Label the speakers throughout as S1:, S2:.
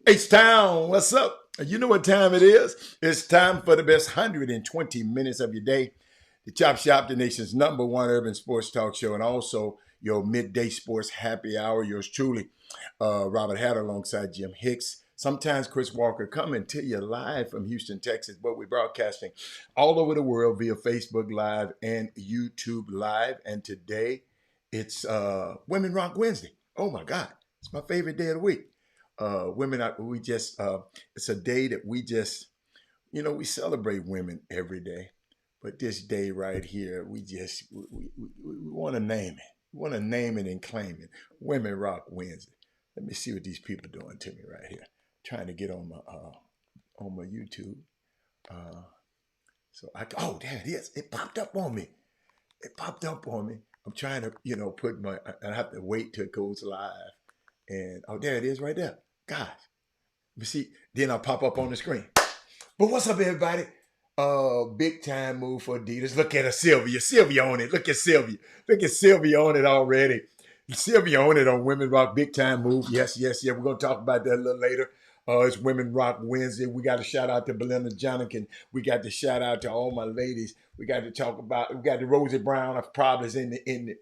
S1: H-Town, what's up? You know what time it is. It's time for the best 120 minutes of your day. The Chop Shop, the nation's #1 urban sports talk show, and also your midday sports happy hour. Yours truly, Robert Hatter alongside Jim Hicks. Sometimes Chris Walker coming to you live from Houston, Texas, but we're broadcasting all over the world via Facebook Live and YouTube Live. And today, it's Women Rock Wednesday. Oh my God, it's my favorite day of the week. It's a day that we just, we celebrate women every day. But this day right here, we want to name it. We want to name it and claim it. Women Rock Wednesday. Let me see what these people are doing to me right here. Trying to get on my YouTube. Oh, there it is. It popped up on me. I'm trying to, I have to wait till it goes live. And, there it is right there. Gosh. Let me see. Then I'll pop up on the screen. But what's up, everybody? Big time move for Adidas. Look at her, Sylvia. Sylvia on it. Look at Sylvia. Look at Sylvia on it already. Sylvia on it on Women Rock. Big time move. Yes. We're going to talk about that a little later. It's Women Rock Wednesday. We got to shout out to Belinda Jonikin. We got to shout out to all my ladies. We got to talk about. We got the Rosie Brown of Providence in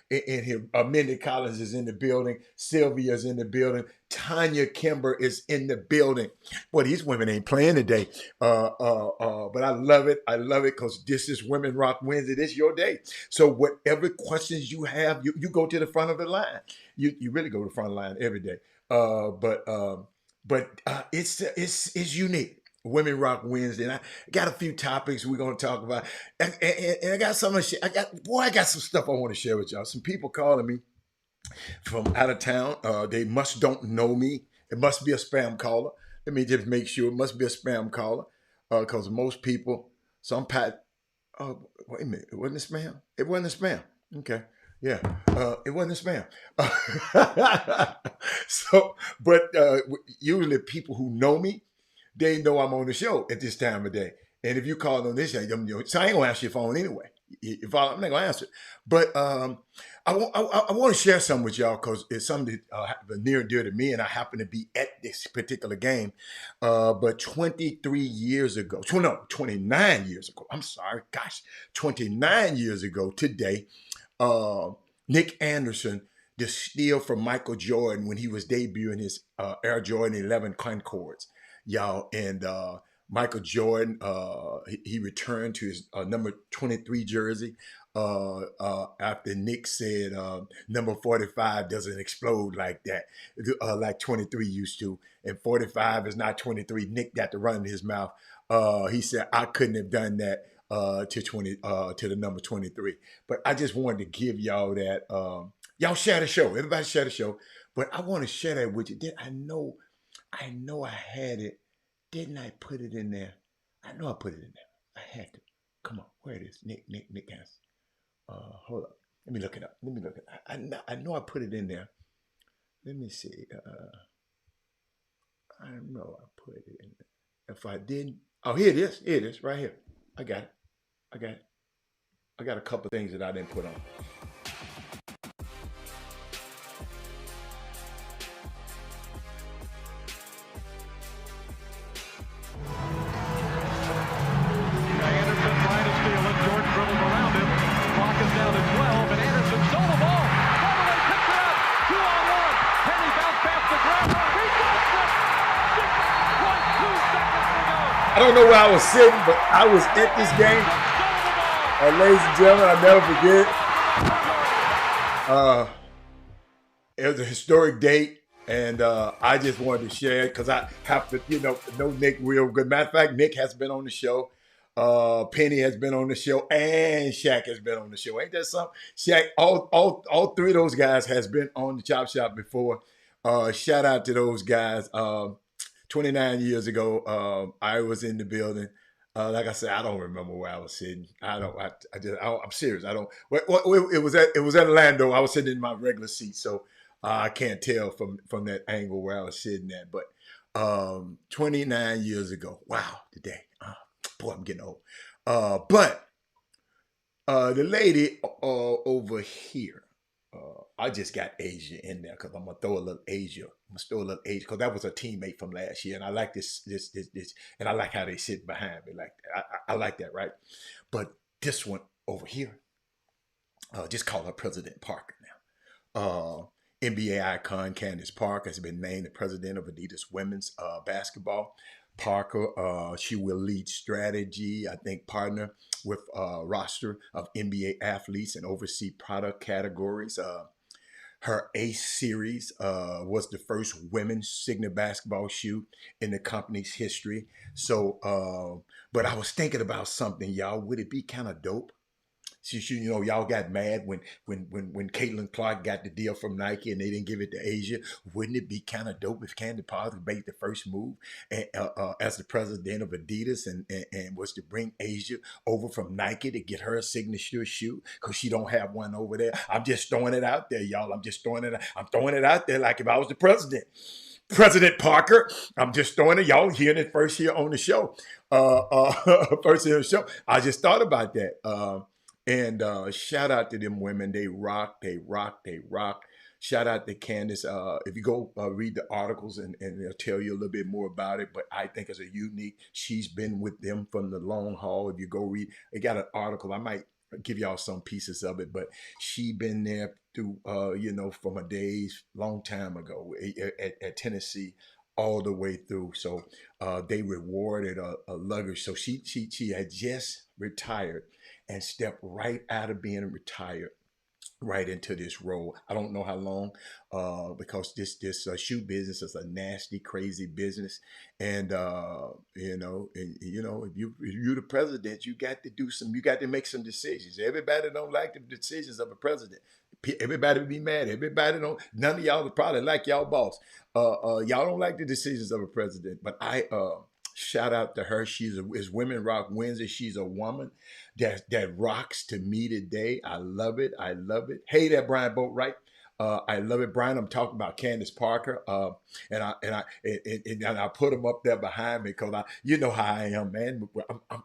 S1: here. Mindy Collins is in the building. Sylvia's in the building. Tanya Kimber is in the building. Boy, these women ain't playing today. But I love it. I love it because this is Women Rock Wednesday. This is your day. So whatever questions you have, you go to the front of the line. You really go to the front of the line every day. But it's unique. Women Rock Wednesday. And I got a few topics we're going to talk about. And I got some of I got some stuff I want to share with y'all. Some people calling me from out of town. They don't know me. It must be a spam caller. Let me just make sure it must be a spam caller. Because most people, wait a minute. It wasn't a spam? It wasn't a spam. Okay. Yeah, it wasn't a spam. Usually people who know me, they know I'm on the show at this time of day. And if you call on this, so I ain't gonna answer your phone anyway. I'm not gonna answer it. But I want to share something with y'all because it's something that near and dear to me, and I happen to be at this particular game. But 29 years ago. I'm sorry, gosh, 29 years ago today. Nick Anderson, the steal from Michael Jordan when he was debuting his Air Jordan 11 Concords, y'all. And Michael Jordan, he returned to his number 23 jersey after Nick said number 45 doesn't explode like that, like 23 used to. And 45 is not 23. Nick got to run in his mouth. He said, I couldn't have done that. To the number 23. But I just wanted to give y'all that. Y'all share the show. Everybody share the show. But I want to share that with you. I know I had it. Didn't I put it in there? I know I put it in there. I had to. Come on, where it is? Nick has. Hold up. Let me look it up. I know I put it in there. Let me see. I know I put it in there. If I didn't, here it is. Here it is, right here. I got it. I got a couple things that I didn't put on.
S2: Anderson trying to steal it. Jordan dribbles around him. Clock is down to 12, and Anderson stole the ball. Holloway picks it up. 2-on-1. Penny bounced past the ground. He got it. 6.2 seconds to go.
S1: I don't know where I was sitting, but I was at this game. Ladies and gentlemen, I'll never forget. It was a historic date, and I just wanted to share it because I have to, know Nick real good. Matter of fact, Nick has been on the show. Penny has been on the show, and Shaq has been on the show. Ain't that something? Shaq, all three of those guys has been on the Chop Shop before. Shout out to those guys. 29 years ago, I was in the building. Like I said, I don't remember where I was sitting. I'm serious. I don't. It was at Orlando. I was sitting in my regular seat, so I can't tell from that angle where I was sitting at. But 29 years ago, wow, today, boy, I'm getting old. But the lady over here, I just got Asia in there because I'm gonna throw a little Asia. I'm gonna throw a little Asia because that was a teammate from last year, and I like this, and I like how they sit behind me. Like I like that, right? But this one over here, just call her President Parker now. NBA icon Candace Parker has been named the president of Adidas women's basketball. Parker, she will lead strategy, I think, partner with a roster of NBA athletes and oversee product categories. Her Ace series was the first women's signature basketball shoe in the company's history. So, but I was thinking about something, y'all. Would it be kind of dope? Y'all got mad when Caitlin Clark got the deal from Nike and they didn't give it to Asia. Wouldn't it be kind of dope if Candy Parker made the first move as the president of Adidas and was to bring Asia over from Nike to get her a signature shoe because she don't have one over there? I'm just throwing it out there, y'all. I'm throwing it out there like if I was the president. President Parker, I'm just throwing it. Y'all hearing it first here on the show. First here on the show. I just thought about that. And shout out to them women. They rock, they rock, they rock. Shout out to Candace. If you go read the articles and they'll tell you a little bit more about it, but I think it's a unique, she's been with them from the long haul. If you go read, they got an article. I might give y'all some pieces of it, but she been there through, from a days, long time ago at Tennessee all the way through. So they rewarded a luggage. So she had just retired and stepped right out of being retired right into this role. I don't know how long, because this shoe business is a nasty, crazy business, and if you're the president, you got to make some decisions. Everybody don't like the decisions of a president. Everybody be mad. Everybody don't. None of y'all probably like y'all boss. Y'all don't like the decisions of a president, but I shout out to her. It's Women Rock Wednesday. She's a woman that rocks to me today. I love it. I love it. Hey there, Brian Boatwright. I love it, Brian. I'm talking about Candace Parker, and I put him up there behind me because you know how I am, man.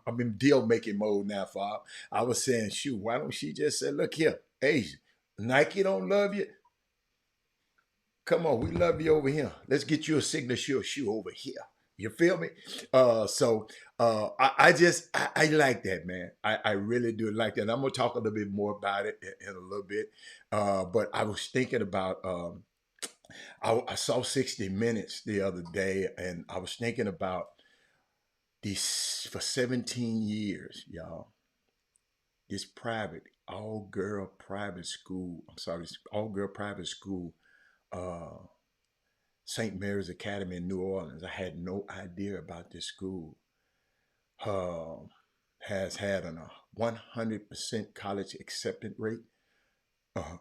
S1: I'm in deal making mode now, Bob. I was saying, shoot, why don't she just say, look here, Asia, Nike don't love you. Come on, we love you over here. Let's get you a signature shoe over here. You feel me? I like that, man. I really do like that. And I'm gonna talk a little bit more about it in a little bit. But I was thinking about I saw 60 Minutes the other day, and I was thinking about these for 17 years, y'all. This all-girl private school. I'm sorry, this all-girl private school. St. Mary's Academy in New Orleans. I had no idea about this school. Has had a 100% college acceptance rate. Uh,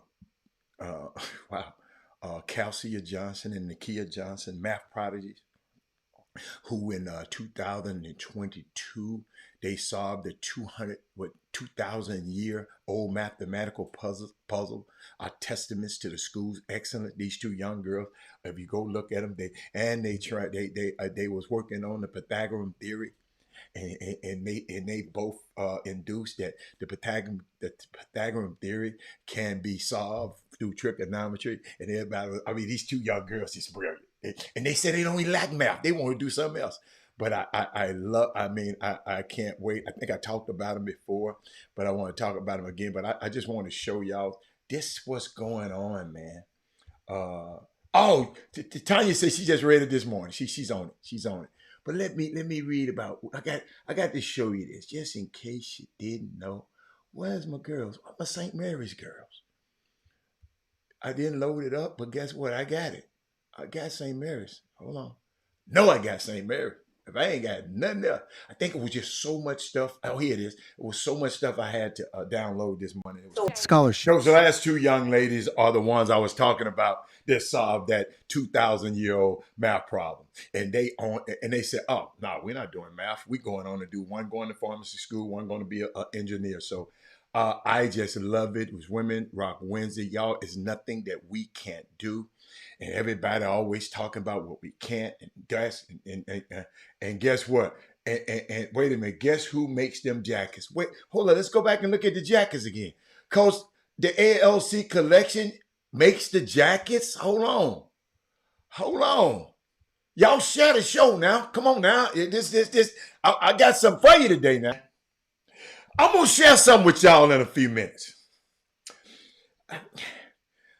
S1: wow. Calcia Johnson and Nakia Johnson, math prodigies, who in 2022 they solved the 2,000 year old mathematical puzzle are testaments to the school's excellence. These two young girls, if you go look at them, they was working on the Pythagorean theory, and they both induced that the Pythagorean theory can be solved through trigonometry. And everybody, I mean, these two young girls is brilliant. And they said they don't even like math. They want to do something else. But I can't wait. I think I talked about them before, but I want to talk about them again. But I just want to show y'all this what's going on, man. Tanya said she just read it this morning. She's on it. She's on it. But let me read about. I got to show you this just in case you didn't know Where's my girls? Where's my St. Mary's girls? I didn't load it up, but guess what? I got it. I got St. Mary's. Hold on. No, I got St. Mary's. If I ain't got nothing else, I think it was just so much stuff. Oh, here it is. It was so much stuff I had to download this morning. It was
S3: Scholarship.
S1: those last two young ladies are the ones I was talking about that solved that 2,000-year-old math problem. And they said, oh, no, we're not doing math. We're going on to do one going to pharmacy school, one going to be an engineer. So I just love it. It was Women Rock Wednesday. Y'all, it's nothing that we can't do. And everybody always talking about what we can't and guess what? And wait a minute, guess who makes them jackets? Wait, hold on, let's go back and look at the jackets again. Cause the ALC collection makes the jackets. Hold on. Y'all share the show now. Come on now. I got something for you today now. I'm gonna share something with y'all in a few minutes.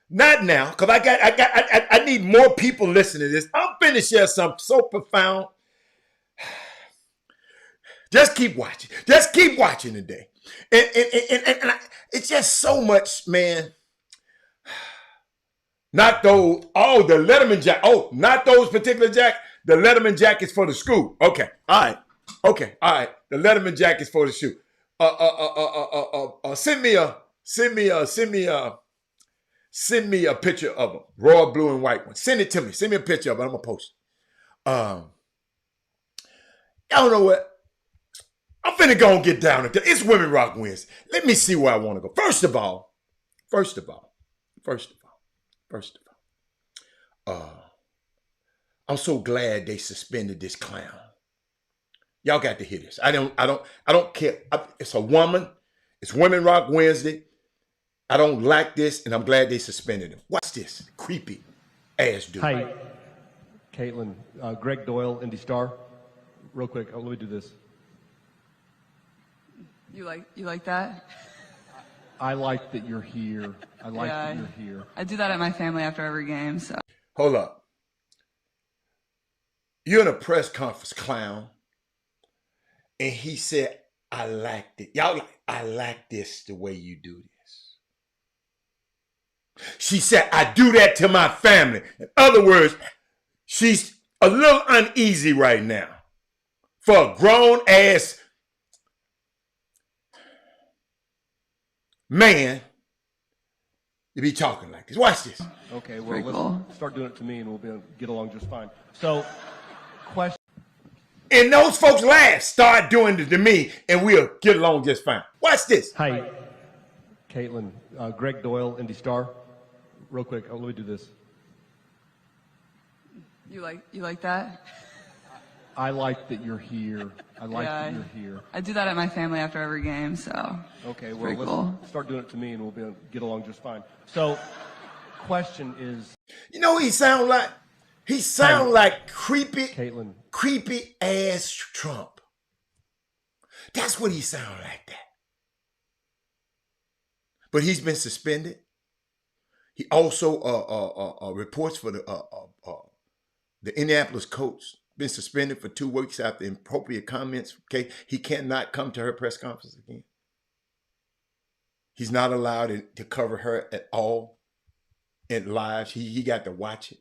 S1: Not now, because I need more people listening to this. I'm finna share something so profound. Just keep watching. Just keep watching today. And it's just so much, man. Not those, the Letterman jacket. Oh, not those particular jackets. The Letterman jackets for the school. Okay, all right. The Letterman jackets for the shoe. Send me a picture of them. Royal blue and white one. Send it to me. Send me a picture of it. I'm gonna post it. Y'all know what? I'm finna go and get down into it's Women Rock Wednesday. Let me see where I want to go. First of all, I'm so glad they suspended this clown. Y'all got to hear this. I don't care. It's a woman. It's Women Rock Wednesday. I don't like this, and I'm glad they suspended him. Watch this creepy ass dude.
S4: Hi, Caitlin. Greg Doyle, Indy Star. Real quick, let me do this.
S5: You like that?
S4: I like that you're here. I like that you're here.
S5: I do that at my family after every game. So
S1: hold up. You're in a press conference, clown, and he said, "I liked it." Y'all, I like this the way you do this. She said, "I do that to my family." In other words, she's a little uneasy right now for a grown ass man to be talking like this. Watch this.
S4: Okay, well, let's start doing it to me and we'll be able to get along just fine. So, question.
S1: And those folks laugh, start doing it to me, and we'll get along just fine. Watch this.
S4: Hi, Caitlin. Greg Doyle, Indy Star. Real quick, let me do this.
S5: you like that?
S4: I like that you're here. I like that you're here.
S5: I do that at my family after every game. So
S4: okay, well, let's start doing it to me and we'll be able to get along just fine. So, question is,
S1: you know what he sound like? He sound like creepy,
S4: Caitlin.
S1: Creepy ass Trump. That's what he sound like that. But he's been suspended. He also reports for the Indianapolis Colts. Been suspended for 2 weeks after inappropriate comments. Okay, he cannot come to her press conference again. He's not allowed to cover her at all in live. He got to watch it.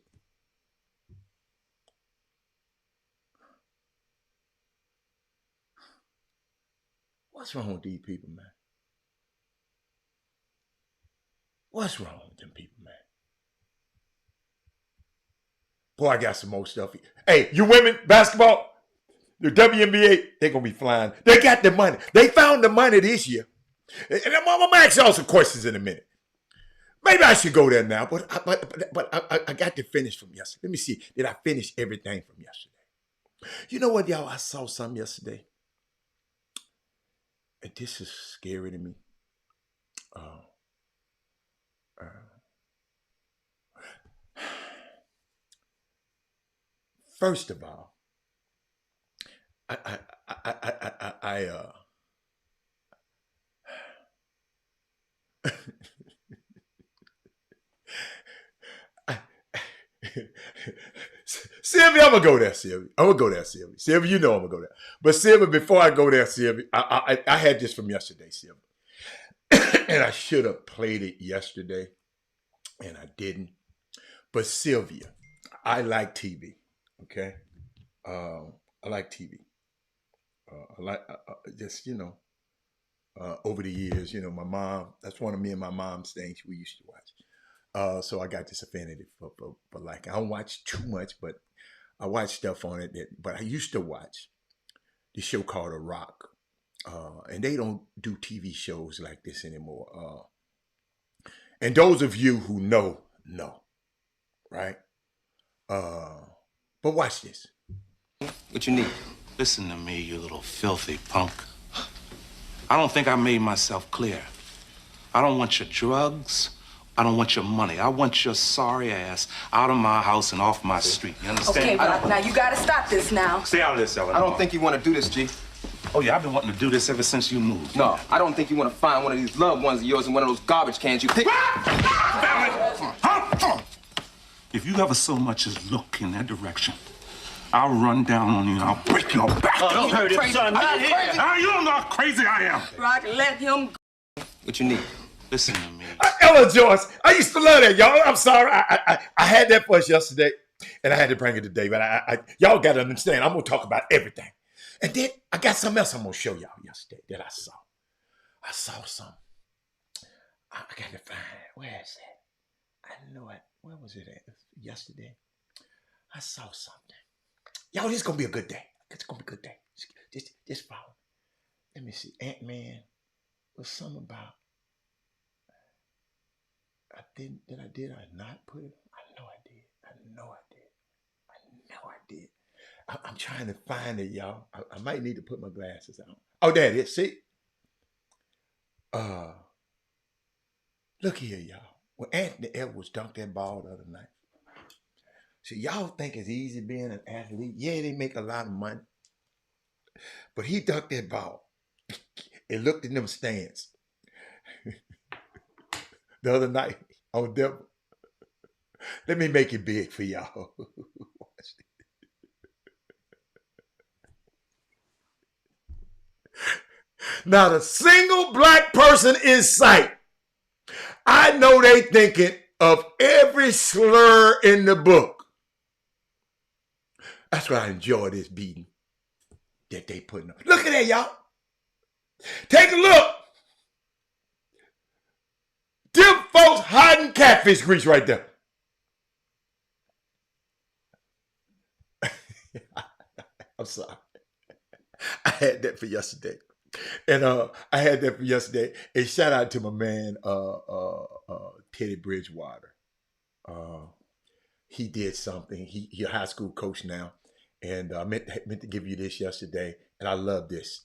S1: What's wrong with these people, man? What's wrong with them people, man? Boy, I got some more stuff. Hey, you women, basketball, the WNBA, they're going to be flying. They got the money. They found the money this year. And I'm going to ask y'all some questions in a minute. Maybe I should go there now, but I got to finish from yesterday. Let me see. Did I finish everything from yesterday? You know what, y'all? I saw something yesterday. And this is scary to me. First of all, Sylvia, I'm gonna go there, Sylvia. Sylvia, you know I'm gonna go there. But Sylvia, before I go there, Sylvia, I had this from yesterday, Sylvia. and I should have played it yesterday, and I didn't. But Sylvia, I like TV. Okay, I like TV. I like just over the years, my mom. That's one of me and my mom's things we used to watch. So I got this affinity for like I don't watch too much, but I watch stuff on it. But I used to watch the show called The Rock, and they don't do TV shows like this anymore. And those of you who know, right? But watch this.
S3: What you need? Listen to me, you little filthy punk. I don't think I made myself clear. I don't want your drugs. I don't want your money. I want your sorry ass out of my house and off my street. You understand?
S6: Okay, now you gotta stop this now.
S3: Stay out of this, Ellen.
S7: I don't think you want to do this, G.
S3: Oh, yeah, I've been wanting to do this ever since you moved.
S7: No, I don't think you want to find one of these loved ones of yours in one of those garbage cans you pick.
S3: If you ever so much as look in that direction, I'll run down on you and I'll break your back.
S6: Oh, don't hurt him, son. Not here.
S3: Now you don't know how crazy I am.
S6: Rock, let him go.
S7: What you need?
S3: Listen to me.
S1: Ella Joyce, I used to love that, y'all. I'm sorry, I had that for us yesterday, and I had to bring it today. But y'all got to understand, I'm gonna talk about everything. And then I got something else I'm gonna show y'all yesterday that I saw. I saw something. I got to find it. Where is it? I know it. Where was it at? Yesterday. I saw something. Y'all, this is gonna be a good day. It's gonna be a good day. Just follow. Let me see. Ant-Man was something about. Did I not put it? I know I did. I'm trying to find it, y'all. I might need to put my glasses on. Oh, there it is. See? Look here, y'all. When Anthony Edwards dunked that ball the other night. See, y'all think it's easy being an athlete. Yeah, they make a lot of money. But he dunked that ball. It looked in them stands. The other night on Denver. Let me make it big for y'all. Watch this. Not a single black person in sight. I know they thinking of every slur in the book. That's why I enjoy this beating that they putting up. Look at that, y'all. Take a look. Them folks hiding catfish grease right there. I'm sorry. I had that for yesterday. And I had that for yesterday. And shout out to my man, Teddy Bridgewater. He did something. He a high school coach now. And I meant to give you this yesterday. And I love this.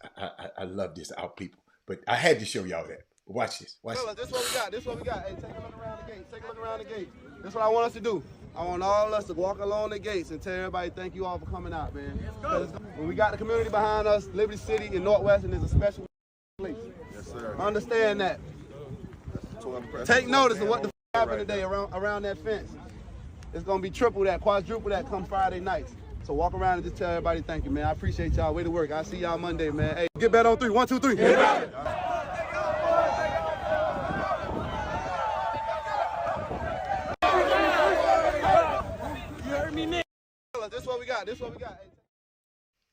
S1: I love this out people. But I had to show y'all that. Watch this.
S8: Fellas, this is what we got. Hey, take a look around the gates. Take a look around the gates. This is what I want us to do. I want all of us to walk along the gates and tell everybody thank you all for coming out, man. When we got the community behind us, Liberty City in Northwestern is a special place. Yes, sir. Understand that. Take notice of what the happened today around that fence. It's gonna be triple that, quadruple that come Friday nights. So walk around and just tell everybody thank you, man. I appreciate y'all. Way to work. I'll see y'all Monday, man. Hey, get better on 3. 1, 2, 3. Get better. This is what we got.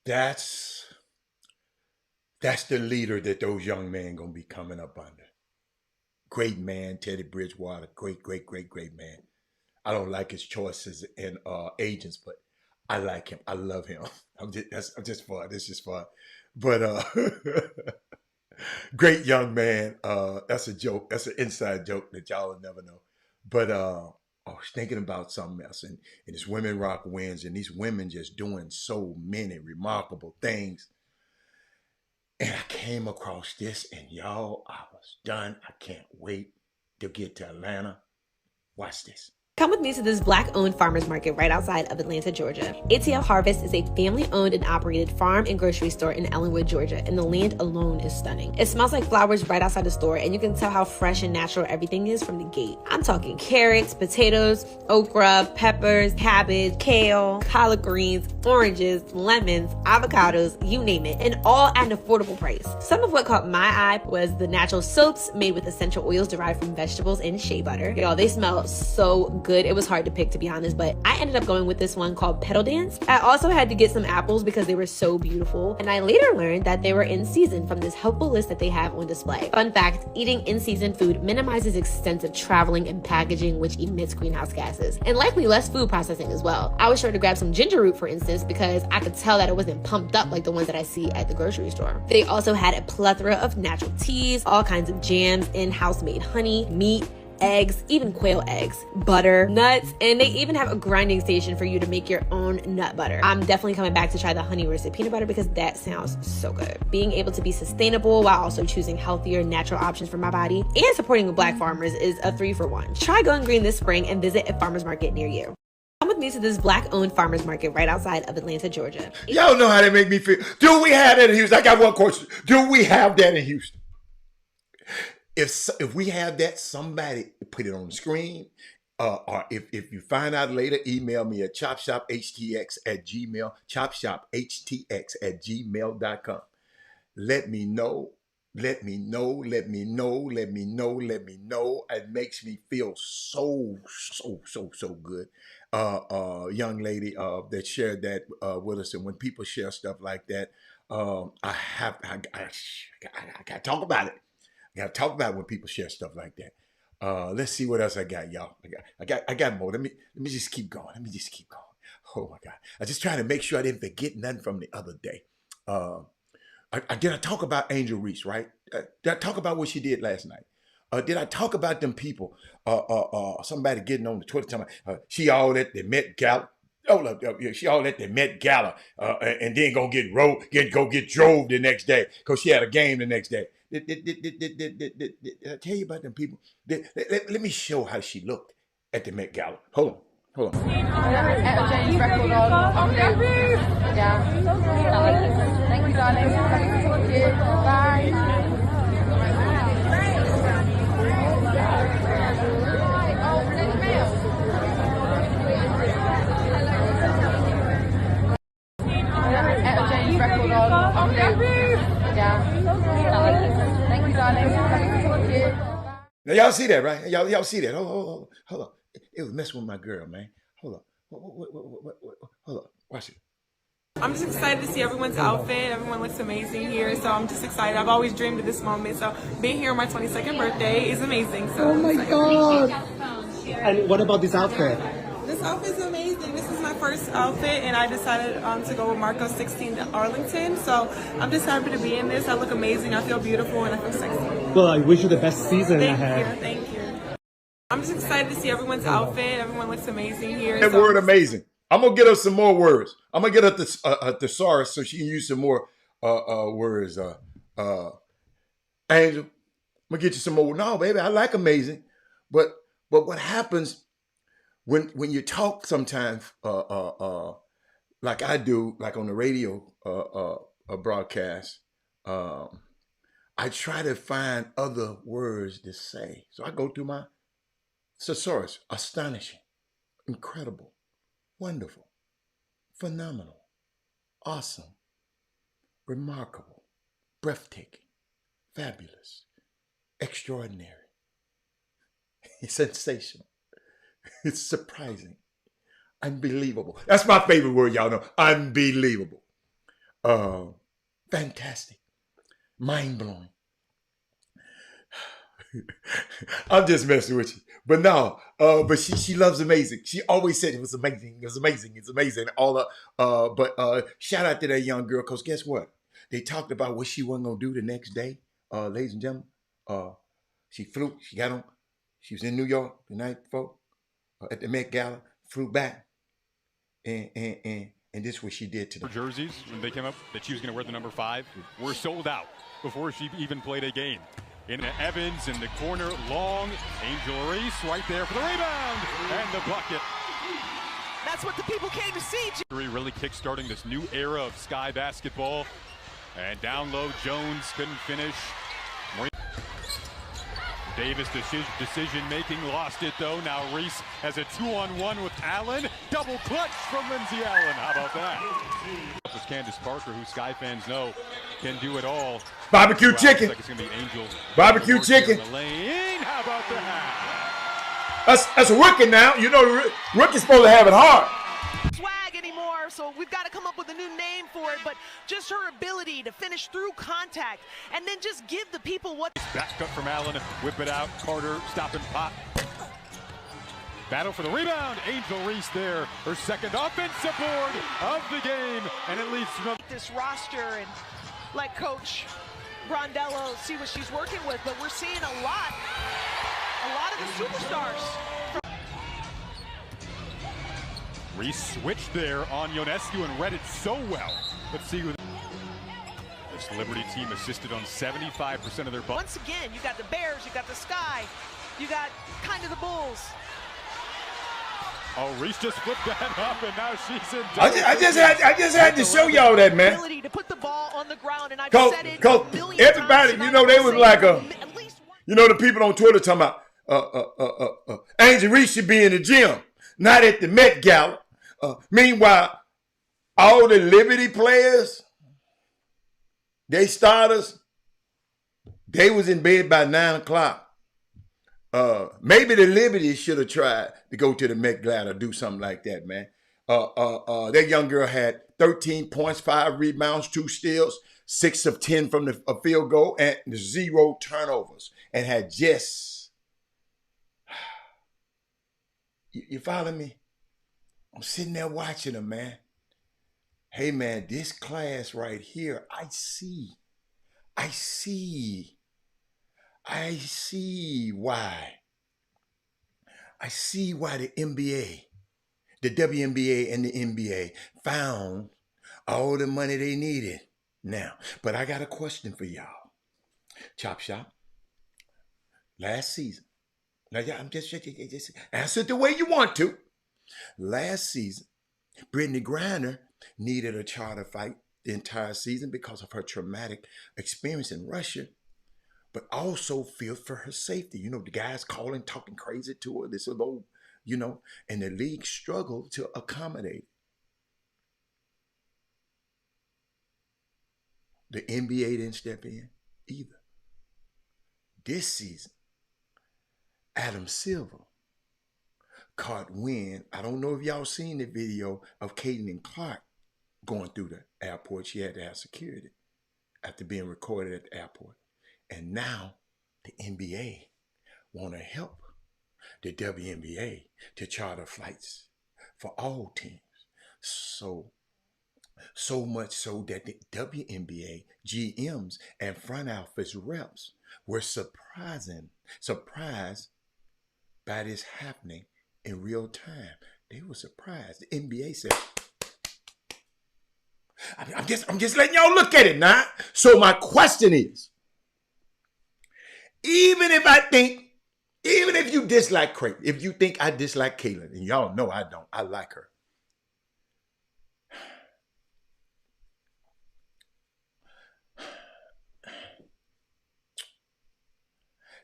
S1: That's the leader that those young men gonna be coming up under. Great man, Teddy Bridgewater. Great man. I don't like his choices and agents, but I like him. I love him. I'm just fun. It's just fun. But great young man. That's a joke. That's an inside joke that y'all will never know. But I was thinking about something else, and it's Women Rock Wins, and these women just doing so many remarkable things. And I came across this, and y'all, I was done. I can't wait to get to Atlanta. Watch this.
S9: Come with me to this Black-owned farmers market right outside of Atlanta, Georgia. ATL Harvest is a family-owned and operated farm and grocery store in Ellenwood, Georgia, and the land alone is stunning. It smells like flowers right outside the store, and you can tell how fresh and natural everything is from the gate. I'm talking carrots, potatoes, okra, peppers, cabbage, kale, collard greens, oranges, lemons, avocados, you name it, and all at an affordable price. Some of what caught my eye was the natural soaps made with essential oils derived from vegetables and shea butter. Y'all, they smell so good. It was hard to pick, to be honest, but I ended up going with this one called Petal Dance. I also had to get some apples because they were so beautiful, and I later learned that they were in season from this helpful list that they have on display. Fun fact, eating in-season food minimizes extensive traveling and packaging, which emits greenhouse gases, and likely less food processing as well. I was sure to grab some ginger root, for instance, because I could tell that it wasn't pumped up like the ones that I see at the grocery store. They also had a plethora of natural teas, all kinds of jams, in-house made honey, meat, eggs, even quail eggs, butter, nuts, and they even have a grinding station for you to make your own nut butter. I'm definitely coming back to try the honey roasted peanut butter because that sounds so good. Being able to be sustainable while also choosing healthier, natural options for my body and supporting Black farmers is a 3-for-1. Try going green this spring and visit a farmer's market near you. Come with me to this Black-owned farmers market right outside of Atlanta, Georgia.
S1: Y'all know how they make me feel. Do we have that in Houston? I got one question. Do we have that in Houston? If we have that, somebody put it on the screen. Or if you find out later, email me at chopshophtx@gmail, chopshophtx@gmail.com. Let me know. Let me know. Let me know. Let me know. Let me know. It makes me feel so good. Young lady that shared that with us, and when people share stuff like that, I gotta talk about it. I gotta talk about it when people share stuff like that. Let's see what else I got, y'all. I got more. Let me just keep going. Let me just keep going. Oh my God! I just trying to make sure I didn't forget nothing from the other day. Did I talk about Angel Reese, right? Did I talk about what she did last night? Did I talk about them people? Somebody getting on the Twitter talking about, she all at the Met Gala. She all at the Met Gala, and then go get drove the next day because she had a game the next day. Did I tell you about them people? Let me show how she looked at the Met Gala. Hold on.
S10: James record on yeah. Thank you, darling. Bye. James record on yeah. Thank you, darling.
S1: Now y'all see that, right? Y'all see that? Hold on. It was messing with my girl, man. Hold on. Hold on. Watch it.
S11: I'm just excited to see everyone's outfit. Everyone looks amazing here, so I'm just excited. I've always dreamed of this moment, so being here on my 22nd birthday is amazing. So
S12: oh my God! And what about this outfit?
S11: This outfit is amazing. This is my first outfit, and I decided to go with Marco 16 to Arlington. So I'm just happy to be in this. I look amazing. I feel beautiful, and I feel sexy.
S12: Well, I wish you the best season ahead.
S11: Thank you. I'm just excited to see everyone's outfit. Everyone looks amazing here.
S1: That word amazing. I'm going to get her some more words. I'm going to get her a thesaurus so she can use some more words. Angel, I'm going to get you some more. No, baby, I like amazing. But what happens when you talk sometimes, like I do, like on the radio broadcast, I try to find other words to say. So I go through my thesaurus. Astonishing, incredible, wonderful, phenomenal, awesome, remarkable, breathtaking, fabulous, extraordinary, sensational, it's surprising, unbelievable. That's my favorite word, y'all know. Unbelievable. Fantastic. Mind-blowing. I'm just messing with you. But no, but she loves amazing. She always said it was amazing. It's amazing. But shout out to that young girl, because guess what? They talked about what she wasn't going to do the next day. Ladies and gentlemen, she flew. She got on. She was in New York the night before at the Met Gala, flew back, and this is what she did to them.
S13: Her jerseys, when they came up, that she was going to wear the number 5, were sold out before she even played a game.
S2: In Evans in the corner, long. Angel Reese right there for the rebound and the bucket.
S13: That's what the people came to see.
S2: Really kickstarting this new era of Sky basketball. And down low, Jones couldn't finish. Davis decision making, lost it though. Now Reese has a 2-on-1 with Allen. Double clutch from Lindsey Allen. How about that? This Candace Parker, who Sky fans know can do it all.
S1: Barbecue chicken.
S2: Like it's gonna be Angel.
S1: Barbecue chicken.
S2: How about that?
S1: That's a rookie now. You know, rookie's supposed to have it hard.
S13: Swag anymore, so we've got to come up with a new name for it, but just her ability to finish through contact and then just give the people what.
S2: Back cut from Allen, whip it out, Carter, stop and pop. Battle for the rebound, Angel Reese there, her second offensive board of the game, and it leads to
S13: this roster and let Coach Brondello see what she's working with, but we're seeing a lot of the superstars.
S2: Reese switched there on Ionescu and read it so well. Let's see who this Liberty team assisted on 75% of their ball.
S13: Once again, you got the Bears, you got the Sky, you got kind of the Bulls.
S2: Oh, Reese just flipped that up, and now she's in.
S1: I just had to show y'all that, man.
S13: Ability to put the ball on the ground, and I've said it
S1: everybody, you know, they was like you know, the people on Twitter talking about Angel Reese should be in the gym, not at the Met Gala. Meanwhile, all the Liberty players, they starters, they was in bed by 9 o'clock. Maybe the Liberty should have tried to go to the Met Gala or do something like that, man. That young girl had 13 points, 5 rebounds, 2 steals, 6 of 10 from the field goal, and 0 turnovers, and had just, you follow me? I'm sitting there watching them, man. Hey, man, this class right here, I see why. I see why the NBA, the WNBA and the NBA found all the money they needed now. But I got a question for y'all. Chop Shop, last season, now I'm just answer it the way you want to. Last season, Brittany Griner needed a charter fight the entire season because of her traumatic experience in Russia, but also feared for her safety. You know, the guys calling, talking crazy to her, this little, you know, and the league struggled to accommodate it. The NBA didn't step in either. This season, Adam Silver caught wind. I don't know if y'all seen the video of Caitlin Clark going through the airport. She had to have security after being recorded at the airport. And now the NBA want to help the WNBA to charter flights for all teams. So much so that the WNBA GMs and front office reps were surprised by this happening in real time. They were surprised. The NBA said, I'm just letting y'all look at it now. So my question is, even if you dislike Creighton, if you think I dislike Caitlin, and y'all know I don't, I like her.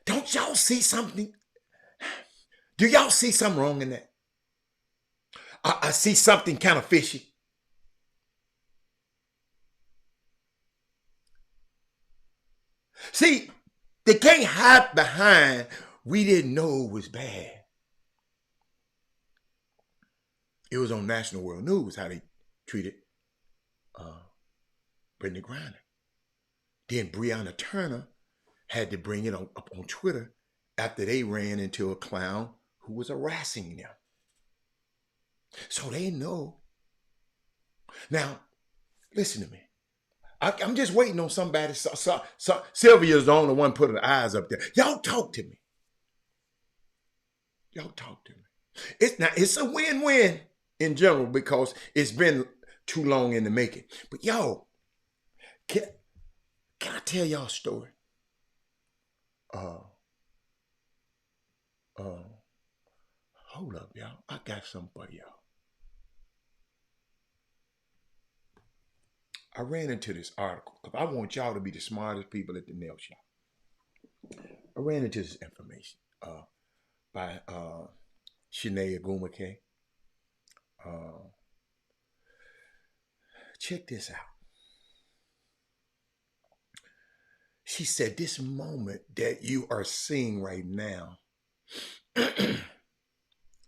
S1: Don't y'all see something? Do y'all see something wrong in that? I see something kind of fishy. See, they can't hide behind, we didn't know it was bad. It was on National World News how they treated Brittany Griner. Then Breonna Turner had to bring it up on Twitter after they ran into a clown who was harassing them. So they know. Now, listen to me. I'm just waiting on somebody. Sylvia's the only one putting her eyes up there. Y'all talk to me. Y'all talk to me. It's a win-win in general because it's been too long in the making. But y'all, can I tell y'all a story? Uh, hold up, y'all. I got something for y'all. I ran into this article because I want y'all to be the smartest people at the nail shop. I ran into this information by Shanae Agumake. Check this out. She said this moment that you are seeing right now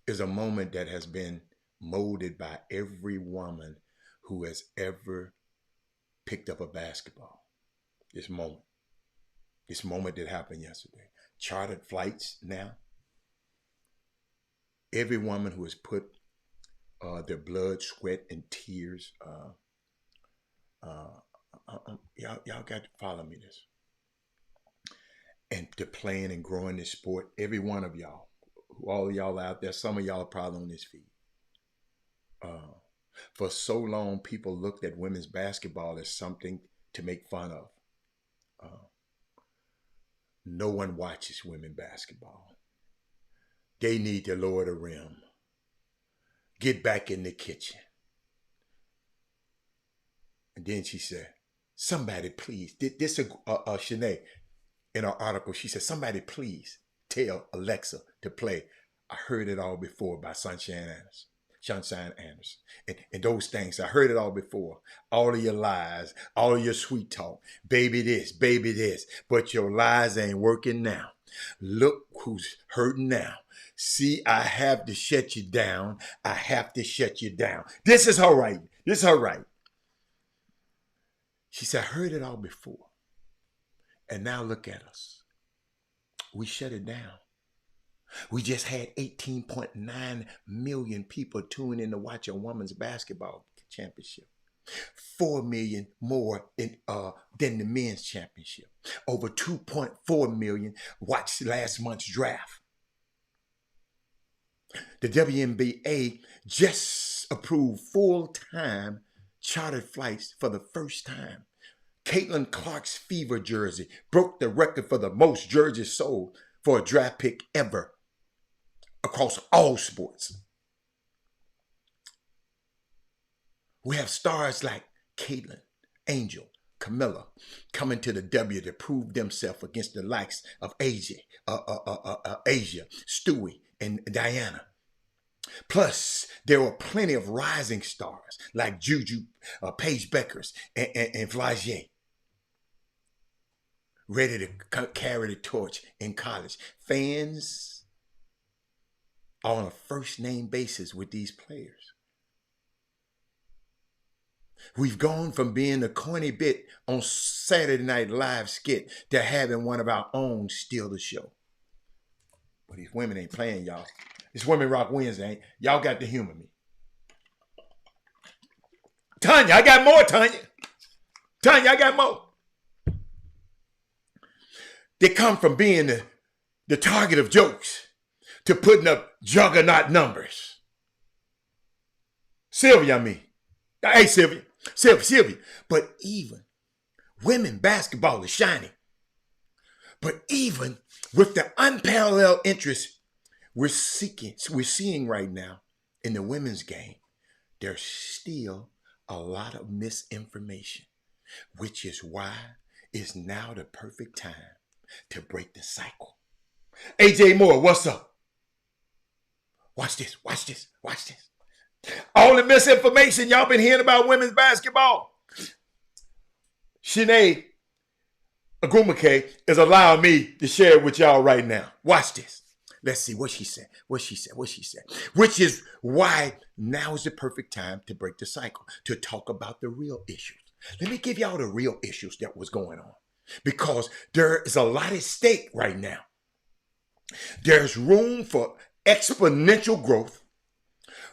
S1: is a moment that has been molded by every woman who has ever picked up a basketball. This moment that happened yesterday. Chartered flights now. Every woman who has put their blood, sweat, and tears, y'all got to follow me this. And to playing and growing this sport, every one of y'all, all of y'all out there, some of y'all are probably on this feed. For so long, people looked at women's basketball as something to make fun of. No one watches women basketball. They need to lower the rim. Get back in the kitchen. And then she said, somebody please, this Shanae, in her article, she said, somebody please tell Alexa to play I Heard It All Before by Sunshine Anderson. And those things, I heard it all before. All of your lies, all of your sweet talk. Baby this, but your lies ain't working now. Look who's hurting now. See, I have to shut you down. I have to shut you down. This is her right. She said, I heard it all before. And now look at us. We shut it down. We just had 18.9 million people tune in to watch a women's basketball championship. 4 million more than the men's championship. Over 2.4 million watched last month's draft. The WNBA just approved full-time chartered flights for the first time. Caitlin Clark's Fever jersey broke the record for the most jerseys sold for a draft pick ever across all sports. We have stars like Caitlin, Angel, Camilla coming to the W to prove themselves against the likes of Asia, Stewie, and Diana. Plus, there were plenty of rising stars like Juju, Paige Beckers, and Flage, ready to carry the torch in college. Fans are on a first-name basis with these players. We've gone from being the corny bit on Saturday Night Live skit to having one of our own steal the show. But these women ain't playing, y'all. It's Women Rock Wednesday. Y'all got to humor me. Tanya, I got more, Tanya. Tanya, I got more. They come from being the target of jokes to putting up juggernaut numbers. Sylvia, I mean. Hey, Sylvia. But even women basketball is shining. But even with the unparalleled interest we're seeing right now in the women's game, there's still a lot of misinformation, which is why it's now the perfect time to break the cycle. AJ Moore, what's up? Watch this. All the misinformation y'all been hearing about women's basketball. Shanae Agumake is allowing me to share it with y'all right now. Watch this. Let's see what she said. Which is why now is the perfect time to break the cycle, to talk about the real issues. Let me give y'all the real issues that was going on, because there is a lot at stake right now. There's room for exponential growth,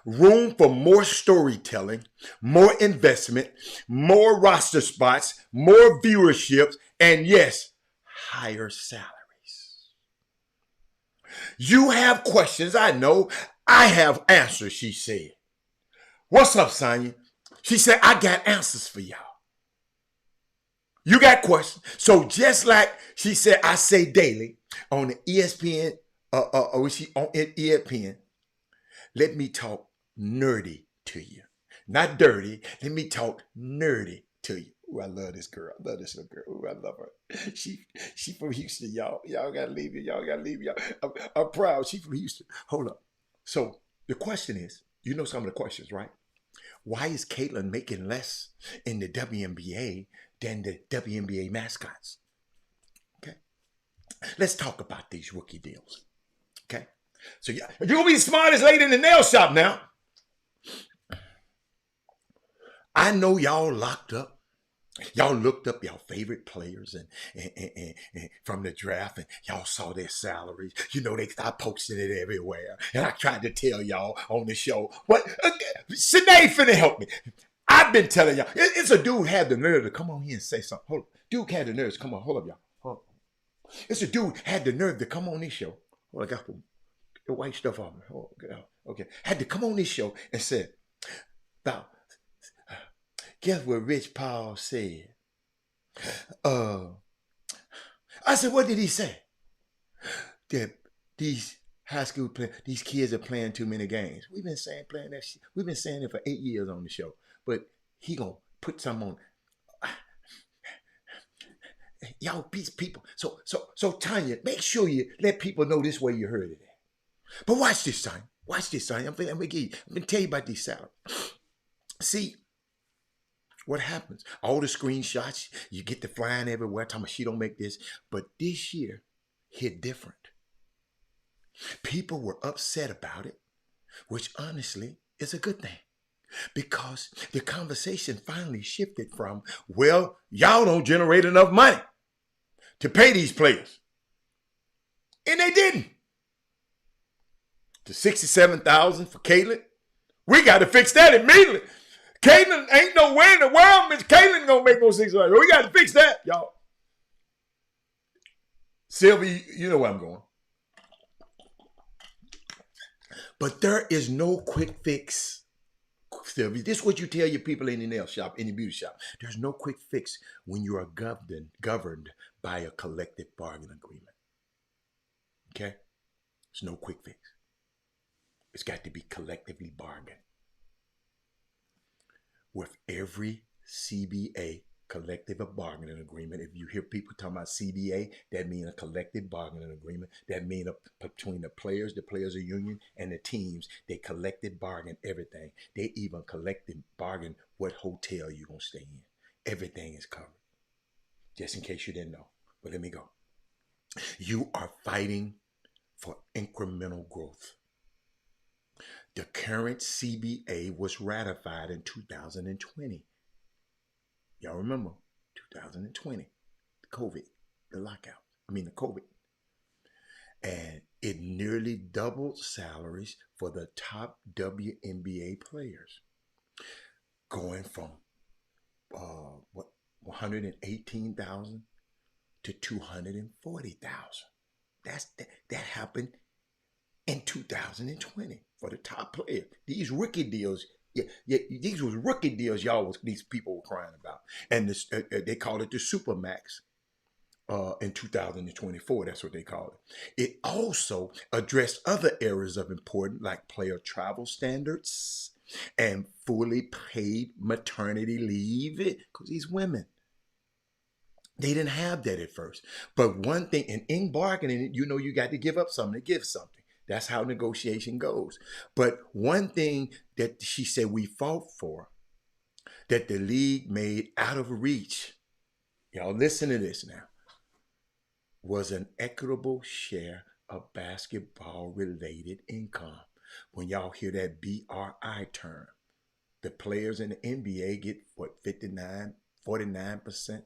S1: room for more storytelling, more investment, more roster spots, more viewerships, and yes, higher salaries. You have questions, I know. I have answers, she said. What's up, Sonya? She said, I got answers for y'all. You got questions. So just like she said, I say daily, on the ESPN, or she on ESPN. Let me talk nerdy to you. Not dirty. Let me talk nerdy to you. Ooh, I love this girl. I love this little girl. Ooh, I love her. She from Houston, y'all. Y'all gotta leave it. Y'all gotta leave it. I'm proud. She from Houston. Hold up. So the question is, you know some of the questions, right? Why is Caitlyn making less in the WNBA than the WNBA mascots? Okay. Let's talk about these rookie deals. Okay. So you're gonna be the smartest lady in the nail shop now. I know y'all locked up. Y'all looked up y'all favorite players and from the draft, and y'all saw their salaries. You know, they start posting it everywhere. And I tried to tell y'all on the show, what? Sinead finna help me. I've been telling y'all. It's a dude had the nerve to come on here and say something. Hold up. Dude had the nerve to come on. Hold up, y'all. Hold up. It's a dude had the nerve to come on this show. Oh, I got the white stuff on me. Oh, okay. Had to come on this show and said, about, guess what Rich Paul said? I said, what did he say? That these high school these kids are playing too many games. We've been saying playing that shit. We've been saying it for 8 years on the show. But he gonna put some on. Y'all peace people. So Tanya, make sure you let people know this way you heard it at. But watch this, son. Watch this, son. I'm gonna tell you about these salaries. See, what happens? All the screenshots, you get the flying everywhere, talking about she don't make this. But this year hit different. People were upset about it, which honestly is a good thing. Because the conversation finally shifted from, well, y'all don't generate enough money to pay these players. And they didn't. The $67,000 for Caitlyn, we got to fix that immediately. Caitlyn ain't no way in the world, Miss Caitlyn gonna make no $6,000. We got to fix that, y'all. Sylvie, you know where I'm going. But there is no quick fix. Sylvie, this is what you tell your people in the nail shop, in the beauty shop. There's no quick fix when you are governed by a collective bargain agreement. Okay? There's no quick fix. It's got to be collectively bargained. With every CBA, collective bargaining agreement, if you hear people talking about CBA, that means a collective bargaining agreement. That means between the players union, and the teams, they collective bargain everything. They even collective bargain what hotel you're going to stay in. Everything is covered. Just in case you didn't know. But let me go. You are fighting for incremental growth. The current CBA was ratified in 2020. Y'all remember 2020, the COVID, the lockout. The COVID. And it nearly doubled salaries for the top WNBA players, going from $118,000 to $240,000. That happened in 2020 for the top player. These rookie deals, these was rookie deals these people were crying about. And this, they called it the Supermax in 2024. That's what they called it. It also addressed other areas of importance like player travel standards and fully paid maternity leave, because these women, they didn't have that at first. But one thing, and in bargaining, you got to give up something to give something. That's how negotiation goes. But one thing that she said we fought for, that the league made out of reach, y'all listen to this now, was an equitable share of basketball-related income. When y'all hear that BRI term, the players in the NBA get, 49%?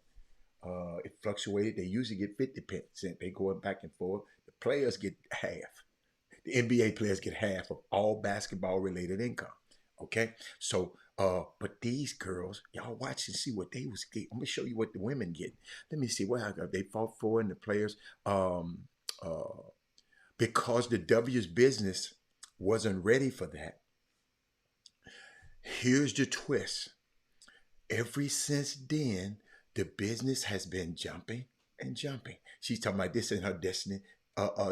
S1: It fluctuated. They usually get 50%. They go back and forth. The players get half. The NBA players get half of all basketball-related income. Okay? So, but these girls, y'all watch and see what they was getting. I'm going to show you what the women get. Let me see what they fought for, and the players, because the W's business wasn't ready for that. Here's the twist. Ever since then, the business has been jumping and jumping. She's talking about this in her destiny.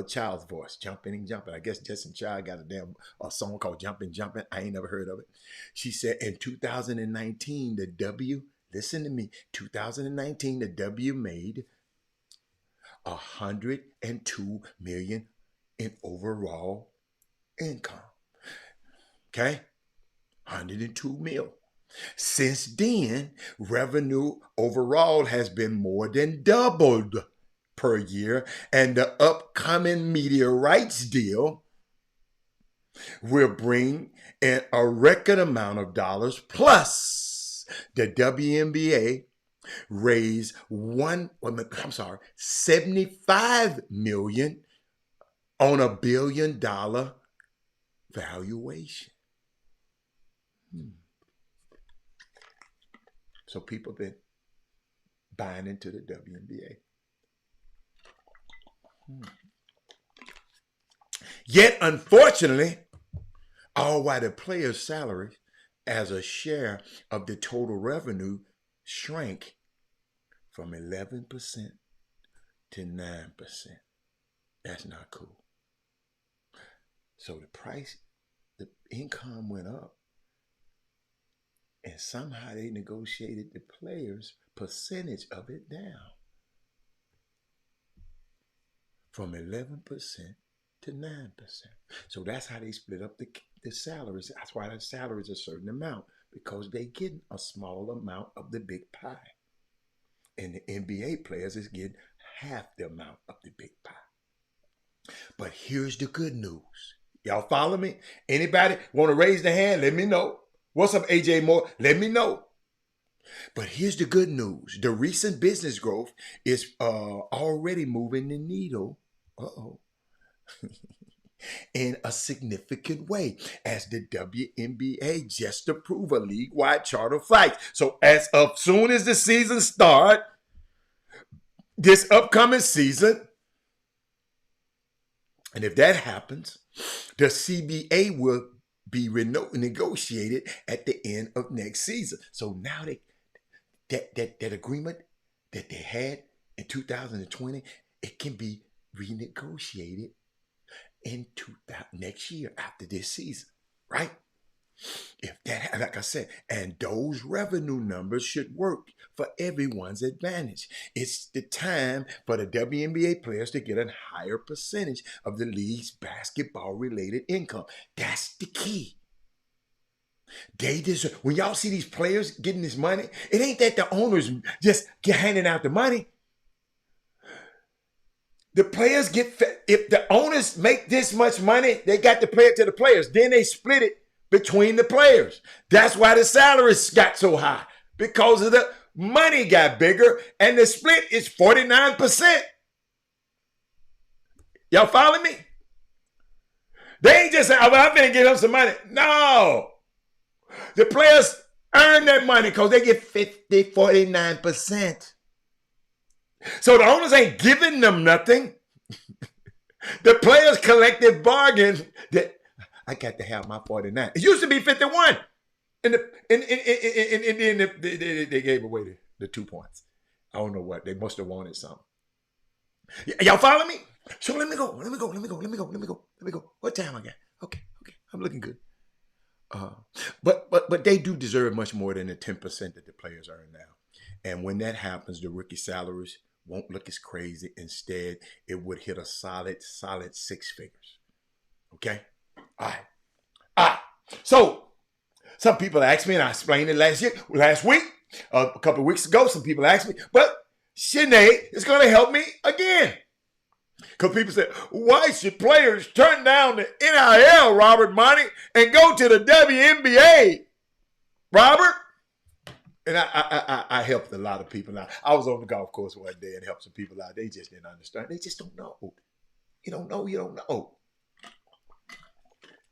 S1: Child's voice, Jumping and Jumping. I guess Justin Child got a song called Jumping, Jumping. I ain't never heard of it. She said in 2019, the W, listen to me, 2019, the W made $102 million in overall income. Okay? 102 mil. Since then, revenue overall has been more than doubled per year, and the upcoming media rights deal will bring in a record amount of dollars. Plus, the WNBA raised $75 million on $1 billion valuation. So people have been buying into the WNBA. Yet, unfortunately, all while the players' salaries as a share of the total revenue shrank from 11% to 9%. That's not cool. So the income went up, and somehow they negotiated the players' percentage of it down from 11% to 9%. So that's how they split up the salaries. That's why the salaries are a certain amount, because they get a small amount of the big pie. And the NBA players is getting half the amount of the big pie. But here's the good news. Y'all follow me? Anybody want to raise their hand? Let me know. What's up, AJ Moore? Let me know. But here's the good news. The recent business growth is already moving the needle. In a significant way, as the WNBA just approved a league-wide charter flight. So as of soon as the season starts, this upcoming season, and if that happens, the CBA will be negotiated at the end of next season. So now that agreement that they had in 2020, it can be renegotiated into next year after this season, right? If that, like I said, and those revenue numbers should work for everyone's advantage. It's the time for the WNBA players to get a higher percentage of the league's basketball-related income. That's the key. They deserve. When y'all see these players getting this money, it ain't that the owners just get handing out the money. The players get, if the owners make this much money, they got to pay it to the players. Then they split it between the players. That's why the salaries got so high, because of the money got bigger, and the split is 49%. Y'all follow me? They ain't just saying, oh, well, I'm going to give them some money. No. The players earn that money because they get 49%. So the owners ain't giving them nothing. The players' collective bargain that I got to have my 49. It used to be 51. And then they gave away the 2 points. I don't know what. They must have wanted something. Y'all follow me? So let me go. What time I got? Okay. I'm looking good. But they do deserve much more than the 10% that the players earn now. And when that happens, the rookie salaries won't look as crazy. Instead, it would hit a solid 6 figures. Okay? All right. So, some people asked me, and I explained it last week, a couple of weeks ago, some people asked me, but Sinead is going to help me again. Because people said, why should players turn down the NIL, Robert Monty, and go to the WNBA? Robert? And I helped a lot of people out. I was on the golf course one day and helped some people out. They just didn't understand. They just don't know. You don't know.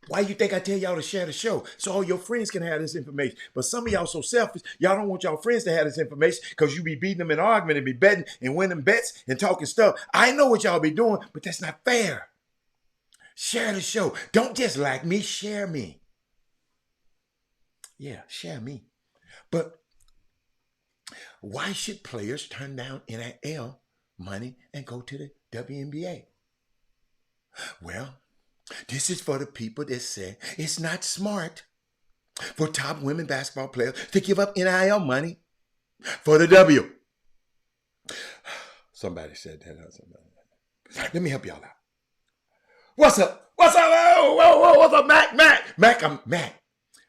S1: Why you think I tell y'all to share the show? So all your friends can have this information. But some of y'all so selfish, y'all don't want y'all friends to have this information because you be beating them in an argument and be betting and winning bets and talking stuff. I know what y'all be doing, but that's not fair. Share the show. Don't just like me, share me. Yeah, share me. But why should players turn down NIL money and go to the WNBA? Well, this is for the people that say it's not smart for top women basketball players to give up NIL money for the W. Somebody said that. Let me help y'all out. What's up? What's up? Whoa, what's up, Mac? Mac.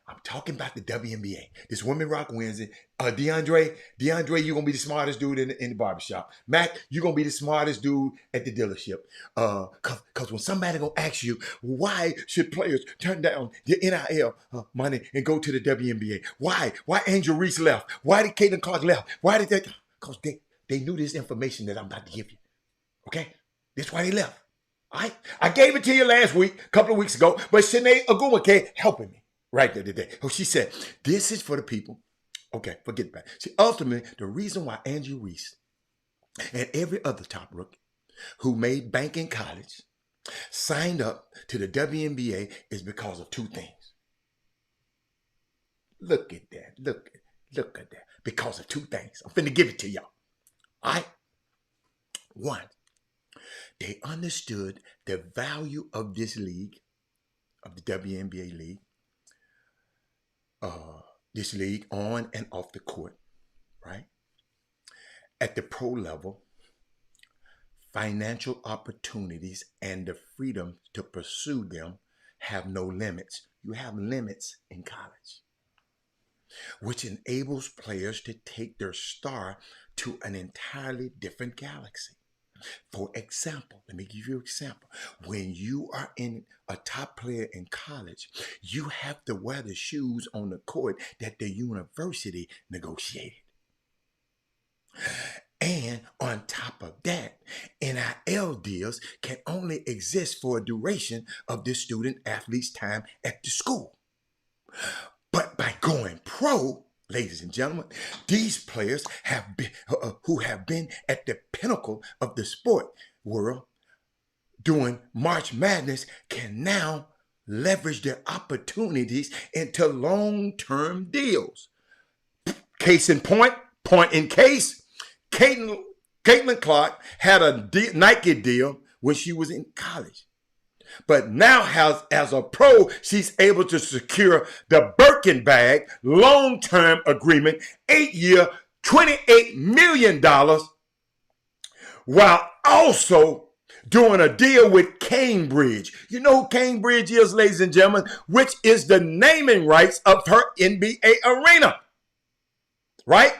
S1: I'm talking about the WNBA. This Women Rock Wednesday. DeAndre, you're going to be the smartest dude in the barbershop. Mac, you're going to be the smartest dude at the dealership. Because when somebody going to ask you, why should players turn down the NIL money and go to the WNBA? Why? Why Angel Reese left? Why did Caitlin Clark left? Why did they? Because they knew this information that I'm about to give you. Okay? That's why they left. All right? I gave it to you last week, a couple of weeks ago, but Sinead Ogumake helping me right there today. Oh, she said, this is for the people. Okay, forget that. See, ultimately, the reason why Angel Reese and every other top rookie who made bank in college signed up to the WNBA is because of two things. Look at that. Look at that. Because of two things. I'm finna give it to y'all. All right? One, they understood the value of this league, of the WNBA league, this league on and off the court, right? At the pro level, financial opportunities and the freedom to pursue them have no limits. You have limits in college, which enables players to take their star to an entirely different galaxy. For example, let me give you an example. When you are a top player in college, you have to wear the shoes on the court that the university negotiated. And on top of that, NIL deals can only exist for a duration of the student athlete's time at the school. But by going pro, ladies and gentlemen, these players have been who have been at the pinnacle of the sport world doing March Madness can now leverage their opportunities into long-term deals. Case in point in case, Caitlin Clark had a Nike deal when she was in college. But now as a pro, she's able to secure the Birkin bag long-term agreement, 8-year, $28 million, while also doing a deal with Cambridge. You know who Cambridge is, ladies and gentlemen, which is the naming rights of her NBA arena, right?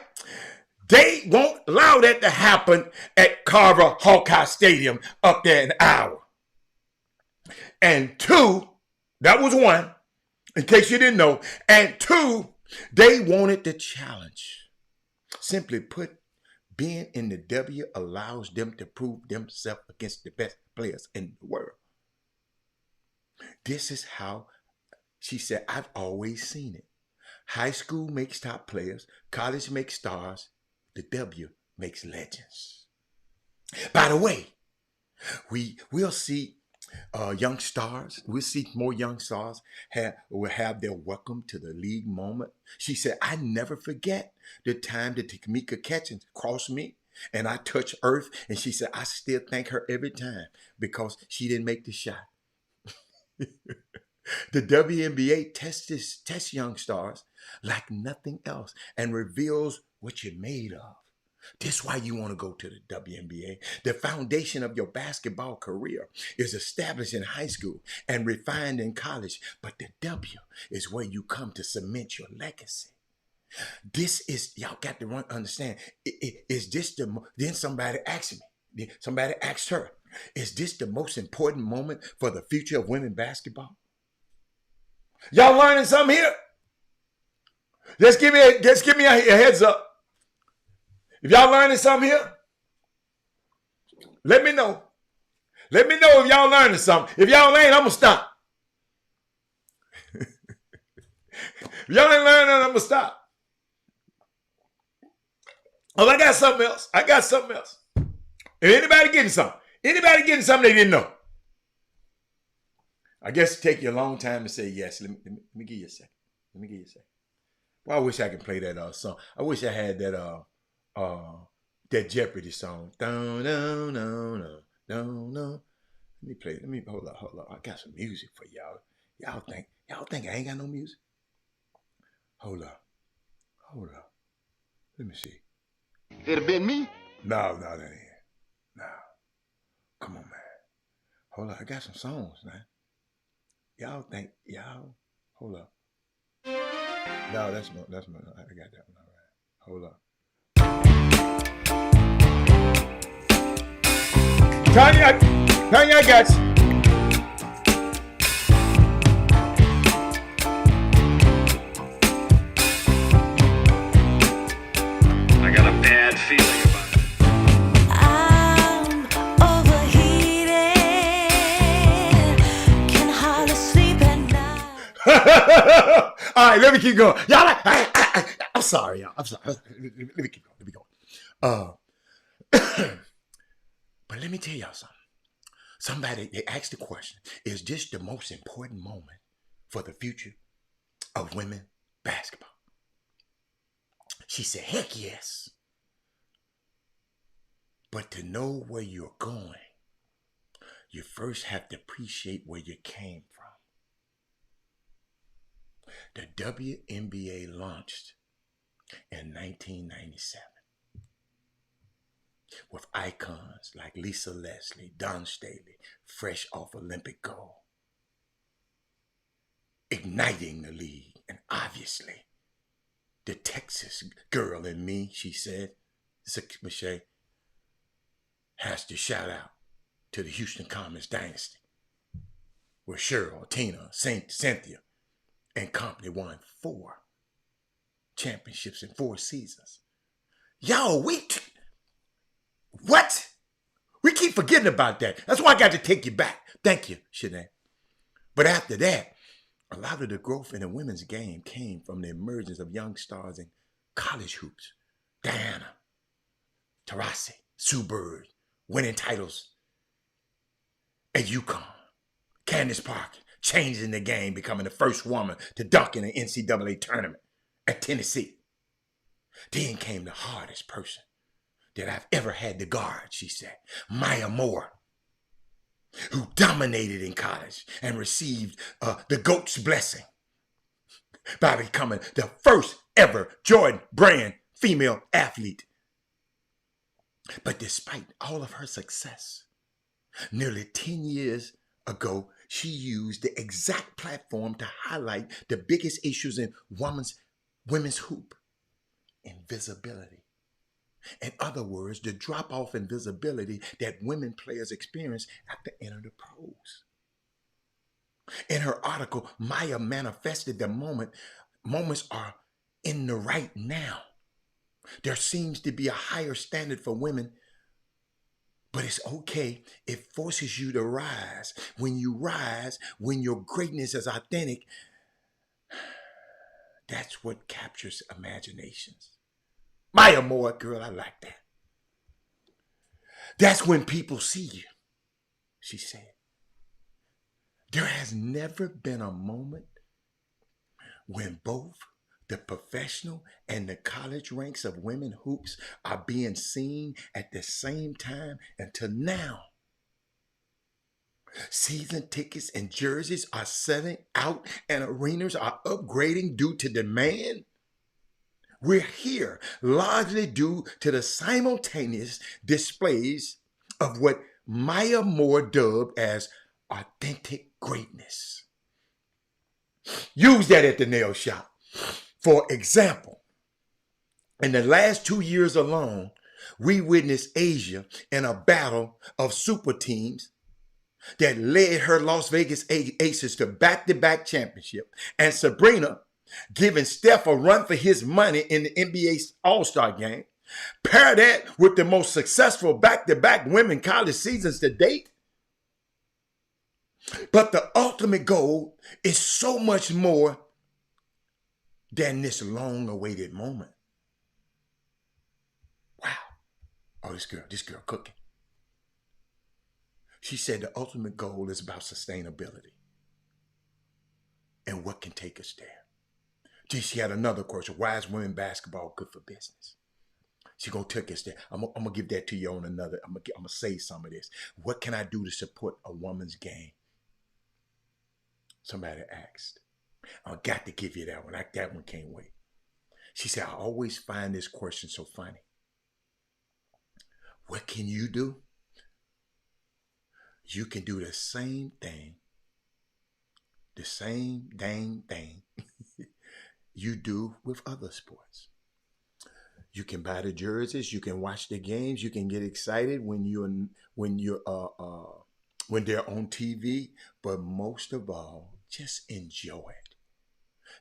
S1: They won't allow that to happen at Carver Hawkeye Stadium up there in Iowa. And two, that was one, in case you didn't know. And two, they wanted the challenge. Simply put, being in the W allows them to prove themselves against the best players in the world. This is how, she said, I've always seen it. High school makes top players. College makes stars. The W makes legends. By the way, we'll see young stars. We'll see more young stars will have their welcome to the league moment. She said, I never forget the time that Tamika Catchings crossed me and I touched earth. And she said, I still thank her every time because she didn't make the shot. The WNBA tests young stars like nothing else and reveals what you're made of. This is why you want to go to the WNBA. The foundation of your basketball career is established in high school and refined in college, but the W is where you come to cement your legacy. This is, y'all got to understand, is this then somebody asked me, somebody asked her, is this the most important moment for the future of women basketball? Y'all learning something here? Just give me a heads up. If y'all learning something here, let me know. Let me know if y'all learning something. If y'all ain't, I'm going to stop. If y'all ain't learning, I'm going to stop. Oh, I got something else. If anybody getting something they didn't know. I guess it take you a long time to say yes. Let me give you a second. Well, I wish I could play that song. I wish I had that that Jeopardy song. No. Let me play. Let me hold up. I got some music for y'all. Y'all think I ain't got no music? Hold up. Let me see.
S8: It'd have been me.
S1: No, that ain't it. No. Come on, man. Hold up. I got some songs, man. Hold up. No, that's my, I got that one. All right. Hold up. Tanya Guts.
S2: I got a bad feeling about it.
S14: I'm overheated, can hardly sleep at night.
S1: All right, let me keep going. Y'all, I'm sorry, y'all. I'm sorry. Let me keep going. But let me tell y'all something. Somebody, they asked the question, is this the most important moment for the future of women basketball? She said, heck yes. But to know where you're going, you first have to appreciate where you came from. The WNBA launched in 1997 with icons like Lisa Leslie, Dawn Staley, fresh off Olympic gold, igniting the league. And obviously, the Texas girl in me, she said, Michelle, has to shout out to the Houston Comets dynasty, where Cheryl, Tina, Cynthia, and company won 4 championships in 4 seasons. Yo, what? We keep forgetting about that. That's why I got to take you back. Thank you, Shanae. But after that, a lot of the growth in the women's game came from the emergence of young stars in college hoops. Diana Taurasi, Sue Bird, winning titles at UConn. Candace Parker, changing the game, becoming the first woman to dunk in an NCAA tournament at Tennessee. Then came the hardest person that I've ever had to guard, she said, Maya Moore, who dominated in college and received the GOAT's blessing by becoming the first ever Jordan brand female athlete. But despite all of her success, nearly 10 years ago, she used the exact platform to highlight the biggest issues in women's hoop: invisibility. In other words, the drop-off in visibility that women players experience after entering the pros. In her article, Maya manifested the moments are in the right now. There seems to be a higher standard for women, but it's okay. It forces you to rise. When you rise, when your greatness is authentic, that's what captures imaginations. Maya Moore, girl, I like that. That's when people see you, she said. There has never been a moment when both the professional and the college ranks of women hoops are being seen at the same time until now. Season tickets and jerseys are selling out and arenas are upgrading due to demand. We're here largely due to the simultaneous displays of what Maya Moore dubbed as authentic greatness. Use that at the nail shop. For example, in the last 2 years alone, we witnessed Asia in a battle of super teams that led her Las Vegas Aces to back-to-back championship, and Sabrina giving Steph a run for his money in the NBA All-Star game. Pair that with the most successful back-to-back women college seasons to date. But the ultimate goal is so much more than this long-awaited moment. Wow. Oh, this girl cooking. She said the ultimate goal is about sustainability and what can take us there. She had another question. Why is women basketball good for business? She gonna take us there. I'm gonna give that to you on another. I'm gonna say some of this. What can I do to support a woman's game? Somebody asked. I got to give you that one. That one can't wait. She said, I always find this question so funny. What can you do? You can do the same thing, the same dang thing you do with other sports. You can buy the jerseys, you can watch the games, you can get excited when they're on TV, but most of all, just enjoy it.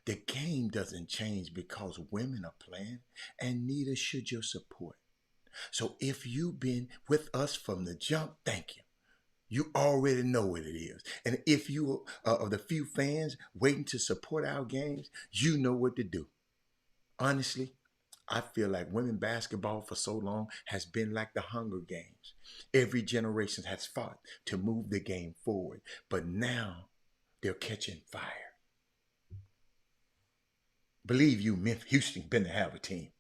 S1: The game doesn't change because women are playing, and neither should your support. So if you've been with us from the jump, thank you. You already know what it is. And if you are the few fans waiting to support our games, you know what to do. Honestly, I feel like women basketball for so long has been like the Hunger Games. Every generation has fought to move the game forward, but now they're catching fire. Believe you, Memphis, Houston been to have a team.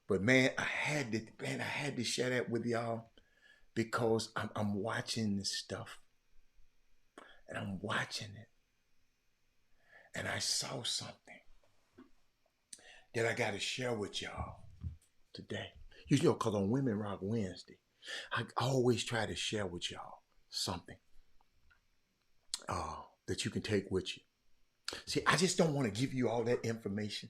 S1: But man, I had to share that with y'all because I'm watching this stuff. And I'm watching it. And I saw something that I got to share with y'all today. You know, because on Women Rock Wednesday, I always try to share with y'all something that you can take with you. See, I just don't want to give you all that information.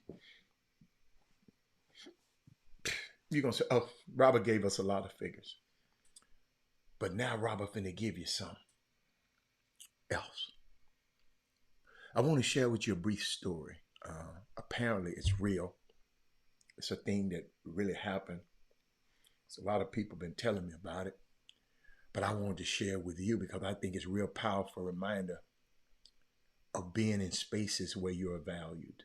S1: You're going to say, oh, Robert gave us a lot of figures. But now Robert finna give you some else. I want to share with you a brief story. Apparently it's real. It's a thing that really happened. So a lot of people been telling me about it. But I wanted to share with you because I think it's a real powerful reminder of being in spaces where you are valued.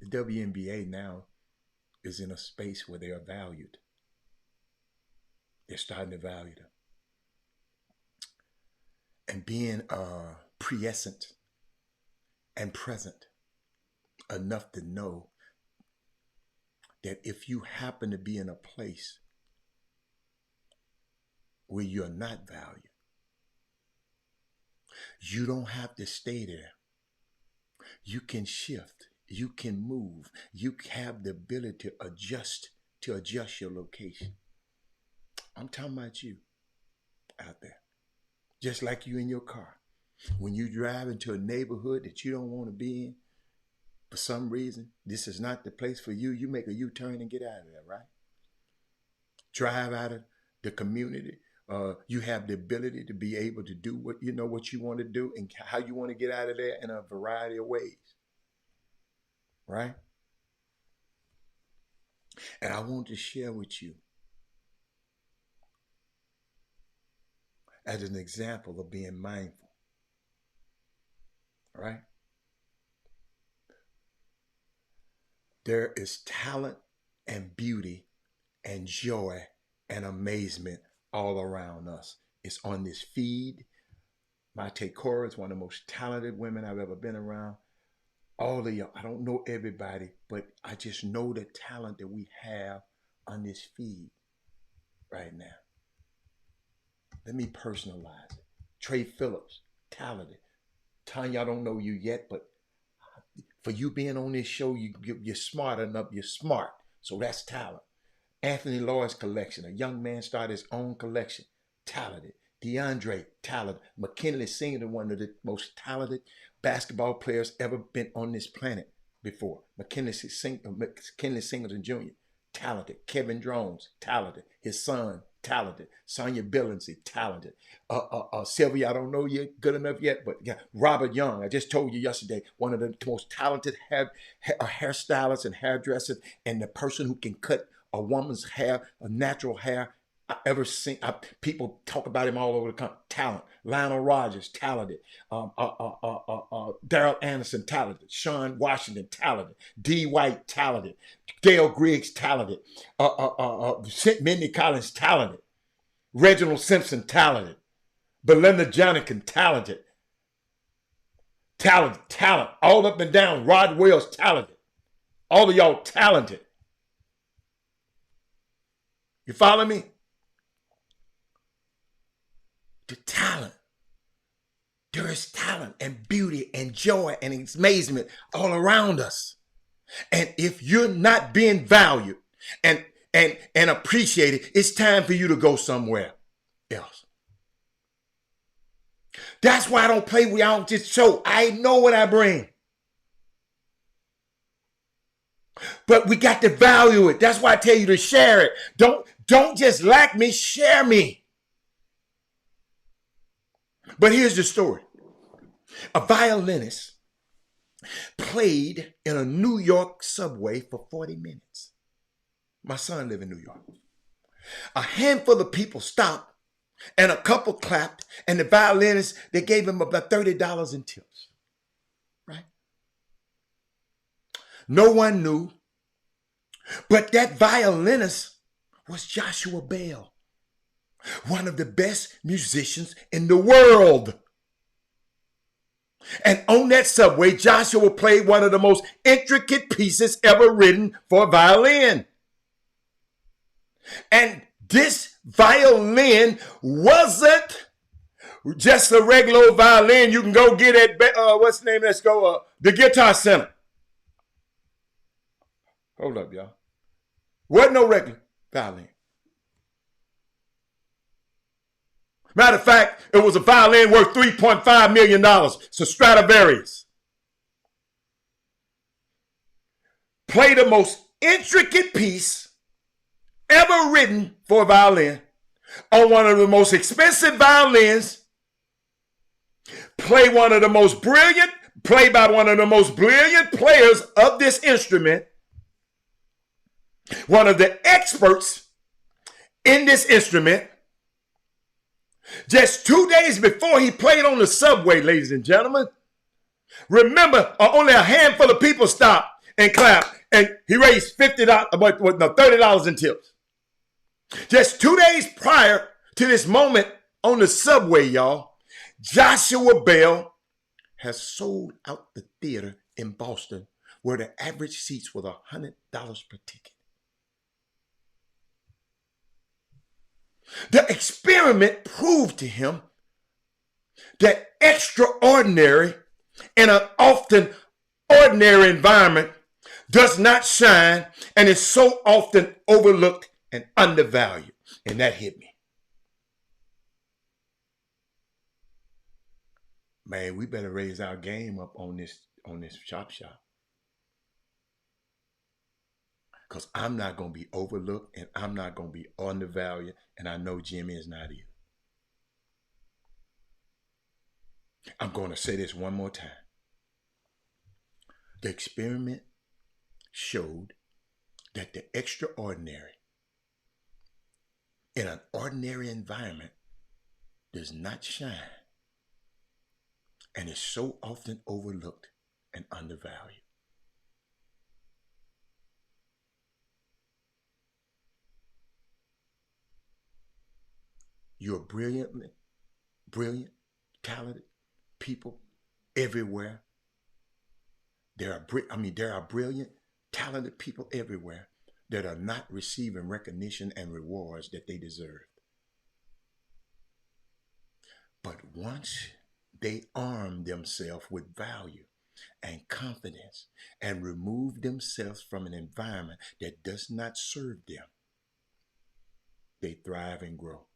S1: The WNBA now is in a space where they are valued. They're starting to value them. And being prescient and present enough to know that if you happen to be in a place where you're not valued, you don't have to stay there. You can shift. You can move. You have the ability to adjust your location. I'm talking about you out there. Just like you in your car. When you drive into a neighborhood that you don't want to be in, for some reason, this is not the place for you. You make a U-turn and get out of there, right? Drive out of the community. You have the ability to be able to do what you want to do and how you want to get out of there in a variety of ways. Right? And I want to share with you as an example of being mindful. Right? There is talent and beauty and joy and amazement all around us. It's on this feed. Mate Cora is one of the most talented women I've ever been around. All of y'all, I don't know everybody, but I just know the talent that we have on this feed right now. Let me personalize it. Trey Phillips, talented. Tanya, I don't know you yet, but for you being on this show, you're smart enough. You're smart, so that's talent. Anthony Lloyd's collection, a young man started his own collection, talented. DeAndre, talented. McKinley Singleton, one of the most talented basketball players ever been on this planet before. McKinley Singleton Jr., talented. Kevin Drones, talented. His son, talented. Sonia Billingsley, talented. Sylvia, I don't know you good enough yet, but yeah, Robert Young, I just told you yesterday, one of the most talented hairstylists and hairdressers, and the person who can cut a woman's hair, a natural hair, I ever seen. People talk about him all over the country. Talent. Lionel Rogers, talented. Daryl Anderson, talented. Sean Washington, talented. D. White, talented. Gail Griggs, talented. Mindy Collins, talented. Reginald Simpson, talented. Belinda Jonikin, talented. Talent. All up and down. Rod Wells, talented. All of y'all talented. You follow me? The talent. There is talent and beauty and joy and amazement all around us. And if you're not being valued and appreciated, it's time for you to go somewhere else. That's why I don't play with y'all just show. I know what I bring. But we got to value it. That's why I tell you to share it. Don't just like me, share me. But here's the story. A violinist played in a New York subway for 40 minutes. My son lives in New York. A handful of people stopped and a couple clapped, and the violinist, they gave him about $30 in tips. Right? No one knew, but that violinist was Joshua Bell, one of the best musicians in the world. And on that subway, Joshua played one of the most intricate pieces ever written for violin. And this violin wasn't just a regular violin you can go get at, what's the name? Let's go, the Guitar Center. Hold up, y'all. Wasn't no regular violin. Matter of fact, it was a violin worth $3.5 million. It's a Stradivarius. Played the most intricate piece ever written for a violin on one of the most expensive violins. Played by one of the most brilliant players of this instrument. One of the experts in this instrument. Just 2 days before he played on the subway, ladies and gentlemen. Remember, only a handful of people stopped and clapped, and he raised $30 in tips. Just 2 days prior to this moment on the subway, y'all, Joshua Bell has sold out the theater in Boston where the average seats were $100 per ticket. The experiment proved to him that extraordinary in an often ordinary environment does not shine and is so often overlooked and undervalued. And that hit me. Man, we better raise our game up on this Chop Shop. Because I'm not going to be overlooked and I'm not going to be undervalued. And I know Jimmy is not either. I'm going to say this one more time. The experiment showed that the extraordinary in an ordinary environment does not shine and is so often overlooked and undervalued. You're brilliant, talented people everywhere. There are brilliant, talented people everywhere that are not receiving recognition and rewards that they deserve. But once they arm themselves with value and confidence and remove themselves from an environment that does not serve them, they thrive and grow.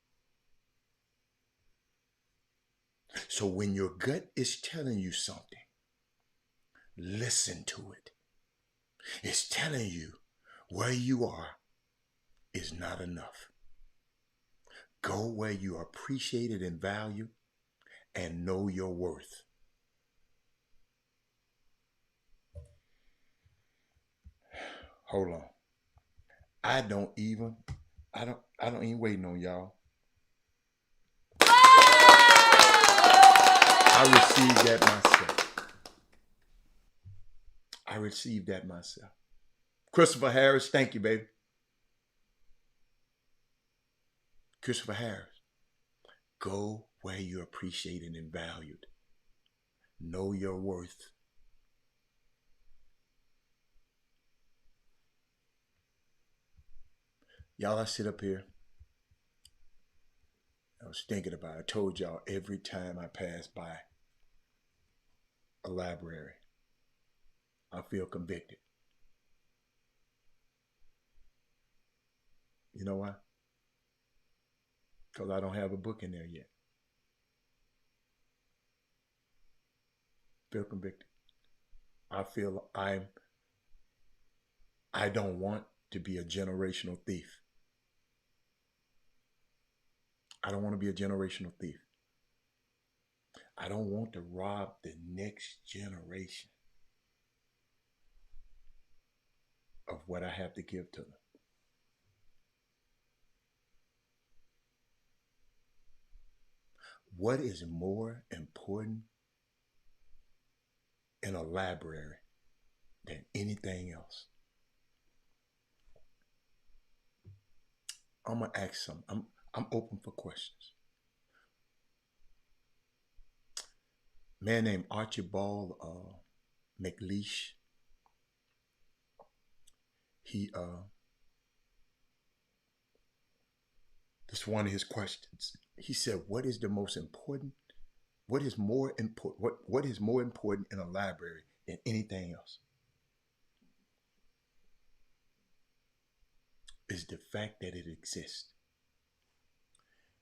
S1: So when your gut is telling you something, listen to it. It's telling you where you are is not enough. Go where you are appreciated and valued and know your worth. Hold on. I don't even waiting on y'all. I received that myself. Christopher Harris, thank you, baby. Christopher Harris, go where you're appreciated and valued. Know your worth. Y'all, I sit up here. I was thinking about it. I told y'all every time I pass by a library, I feel convicted. You know why? Because I don't have a book in there yet. Feel convicted. I feel I don't want to be a generational thief. I don't want to be a generational thief. I don't want to rob the next generation of what I have to give to them. What is more important in a library than anything else? I'm gonna ask some. I'm open for questions. A man named Archibald McLeish. This is one of his questions. He said, "What is the most important? What is more important? What is more important in a library than anything else? Is the fact that it exists."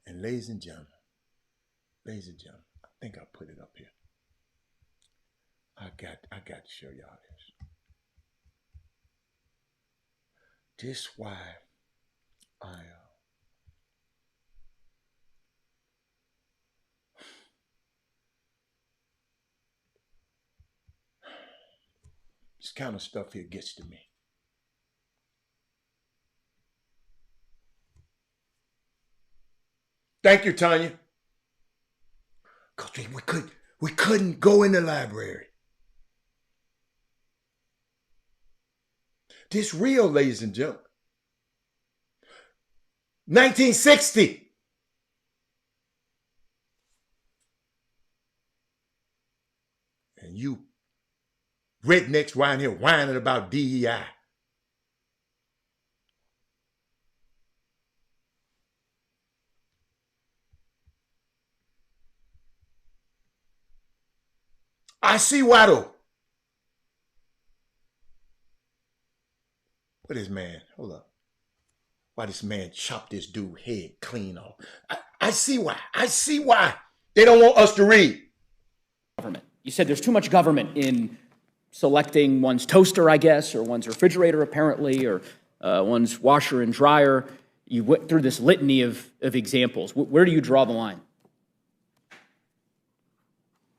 S1: And ladies and gentlemen, I think I put it up here. I got to show y'all this. This why this kind of stuff here gets to me. Thank you, Tanya. Because we couldn't go in the library. This real, ladies and gentlemen. 1960. And you rednecks around here whining about DEI. I see why though. What is man? Hold up. Why this man chopped this dude's head clean off? I see why. I see why they don't want us to read.
S15: Government. You said there's too much government in selecting one's toaster, I guess, or one's refrigerator, apparently, or one's washer and dryer. You went through this litany of examples. Where do you draw the line?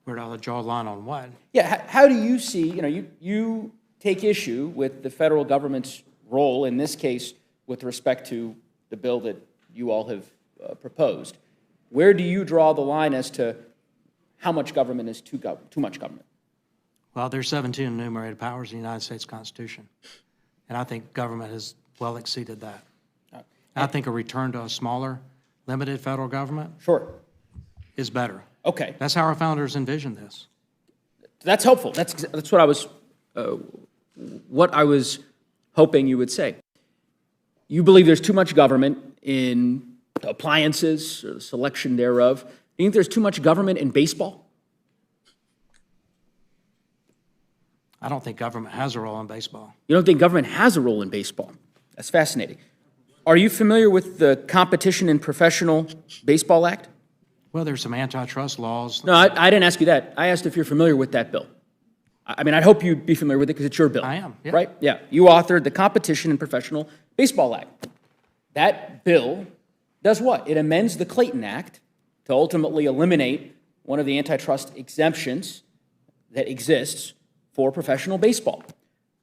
S16: Where do I draw a line on what?
S15: Yeah, how do you see, you take issue with the federal government's role, in this case, with respect to the bill that you all have proposed. Where do you draw the line as to how much government is too much government?
S16: Well, there's 17 enumerated powers in the United States Constitution, and I think government has well exceeded that. I think a return to a smaller, limited federal government is better.
S15: Okay.
S16: That's how our founders envisioned this.
S15: That's helpful. That's what I was hoping you would say. You believe there's too much government in appliances, or the selection thereof. Do you think there's too much government in baseball?
S16: I don't think government has a role in baseball.
S15: You don't think government has a role in baseball? That's fascinating. Are you familiar with the Competition in Professional Baseball Act?
S16: Well, there's some antitrust laws.
S15: No, I didn't ask you that. I asked if you're familiar with that bill. I mean, I hope you'd be familiar with it because it's your bill.
S16: I am, yeah.
S15: Right? Yeah. You authored the Competition in Professional Baseball Act. That bill does what? It amends the Clayton Act to ultimately eliminate one of the antitrust exemptions that exists for professional baseball.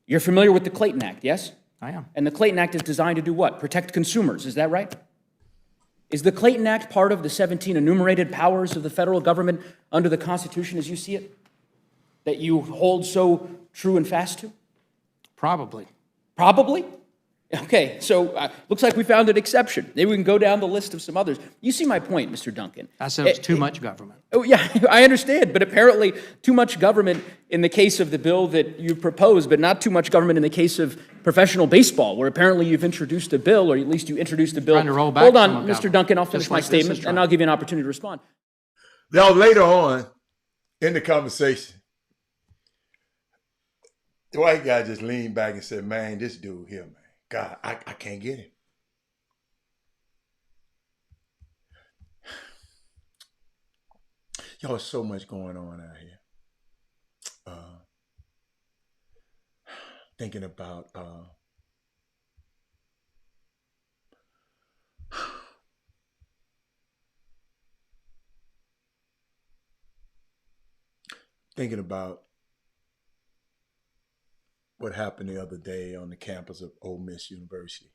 S15: You're familiar with the Clayton Act, yes?
S16: I am.
S15: And the Clayton Act is designed to do what? Protect consumers, is that right? Is the Clayton Act part of the 17 enumerated powers of the federal government under the Constitution as you see it? That you hold so true and fast to?
S16: Probably.
S15: Probably? Okay, so looks like we found an exception. Maybe we can go down the list of some others. You see my point, Mr. Duncan.
S16: I said it was too much government.
S15: Oh, yeah, I understand, but apparently too much government in the case of the bill that you proposed, but not too much government in the case of professional baseball, where apparently you've introduced a bill, or at least you introduced a bill.
S16: Trying to roll back
S15: Hold
S16: some
S15: on,
S16: of
S15: Mr.
S16: government.
S15: Duncan, I'll finish
S16: Just
S15: my
S16: like this is
S15: statement, and
S16: trying.
S15: I'll give you an opportunity to respond.
S1: Now, later on in the conversation, the white guy just leaned back and said, man, this dude here, man, God, I can't get him. Y'all, so much going on out here. Thinking about what happened the other day on the campus of Ole Miss University.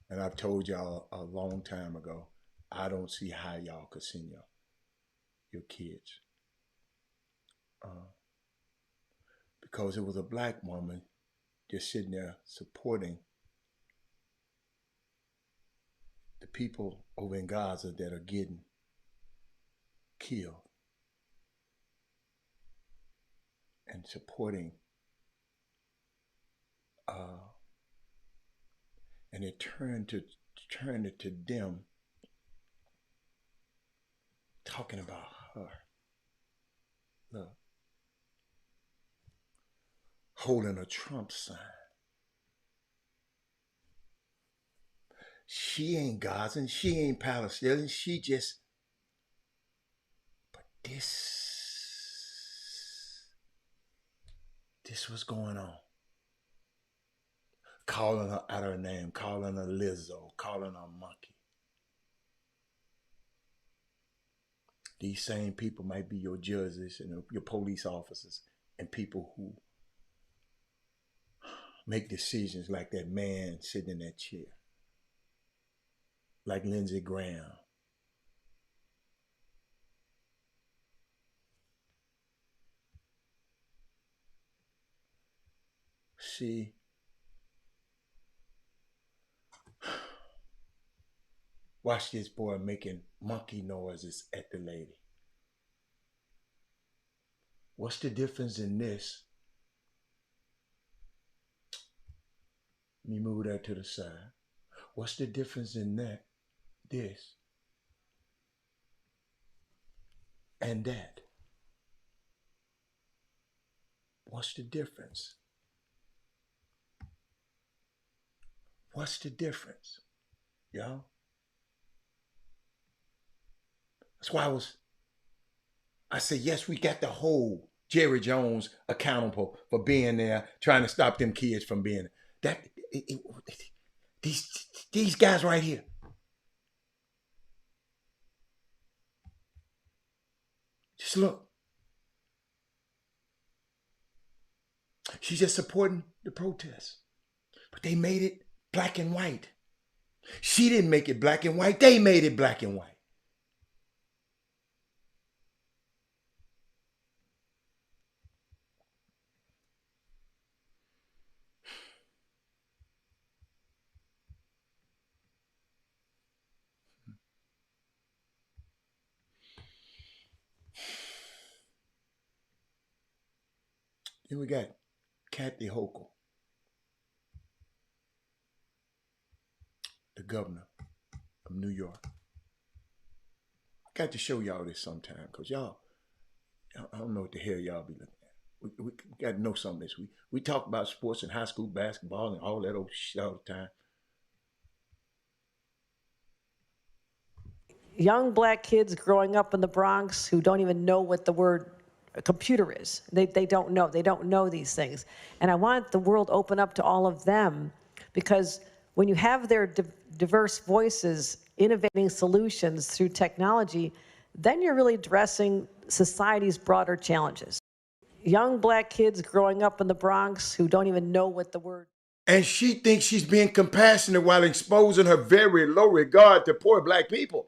S1: And I've told y'all a long time ago, I don't see how y'all could send your kids. Because it was a black woman just sitting there supporting the people over in Gaza that are getting killed, and supporting and it turned it to them talking about her. Look, holding a Trump sign. She ain't Gazan, she ain't Palestinian, she just, but this was going on. Calling her out her name, calling her Lizzo, calling her monkey. These same people might be your judges and your police officers and people who make decisions like that man sitting in that chair, like Lindsey Graham. See, watch this boy making monkey noises at the lady. What's the difference in this? Let me move that to the side. What's the difference in that, this, and that? What's the difference? What's the difference, y'all? That's why I said, yes, we got to hold Jerry Jones accountable for being there, trying to stop them kids from being that. These guys right here. Just look. She's just supporting the protests. But they made it black and white. She didn't make it black and white. They made it black and white. Then we got Kathy Hochul, the governor of New York. Got to show y'all this sometime, because y'all, I don't know what the hell y'all be looking at. We got to know some of this. We talk about sports and high school basketball and all that old shit all the time.
S17: Young black kids growing up in the Bronx who don't even know what the word computer is. They don't know. They don't know these things. And I want the world open up to all of them, because when you have their diverse voices innovating solutions through technology, then you're really addressing society's broader challenges. Young black kids growing up in the Bronx who don't even know what the word.
S1: And she thinks she's being compassionate while exposing her very low regard to poor black people.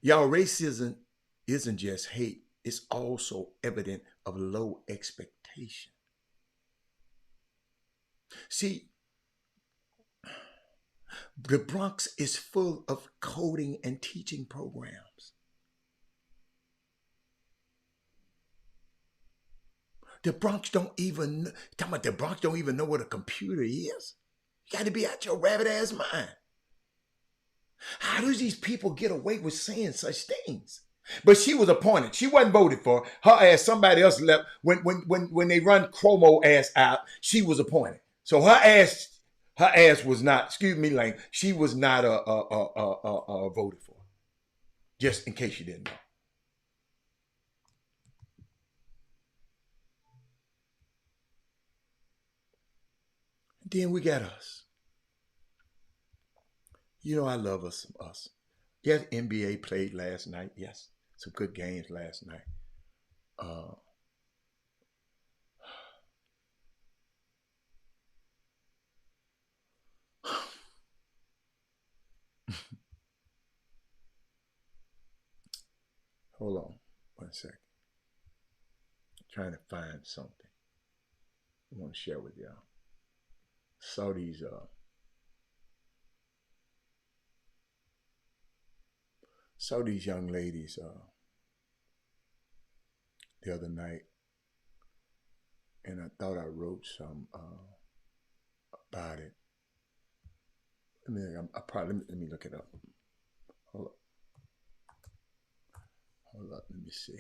S1: Y'all, racism isn't just hate. It's also evident of low expectation. See, the Bronx is full of coding and teaching programs. The Bronx don't even, talking about the Bronx don't even know what a computer is. You got to be out your rabbit ass mind. How do these people get away with saying such things? But she was appointed. She wasn't voted for. Her ass, somebody else left. When they run Cuomo ass out, she was appointed. So her ass was not, excuse me, Lane, she was not voted for. Just in case you didn't know. Then we got us. You know I love us. Yes, NBA played last night. Yes, some good games last night. Hold on 1 second. I'm trying to find something I want to share with y'all. Saw these young ladies the other night, and I thought I wrote some about it. Let me look it up. Hold up, let me see.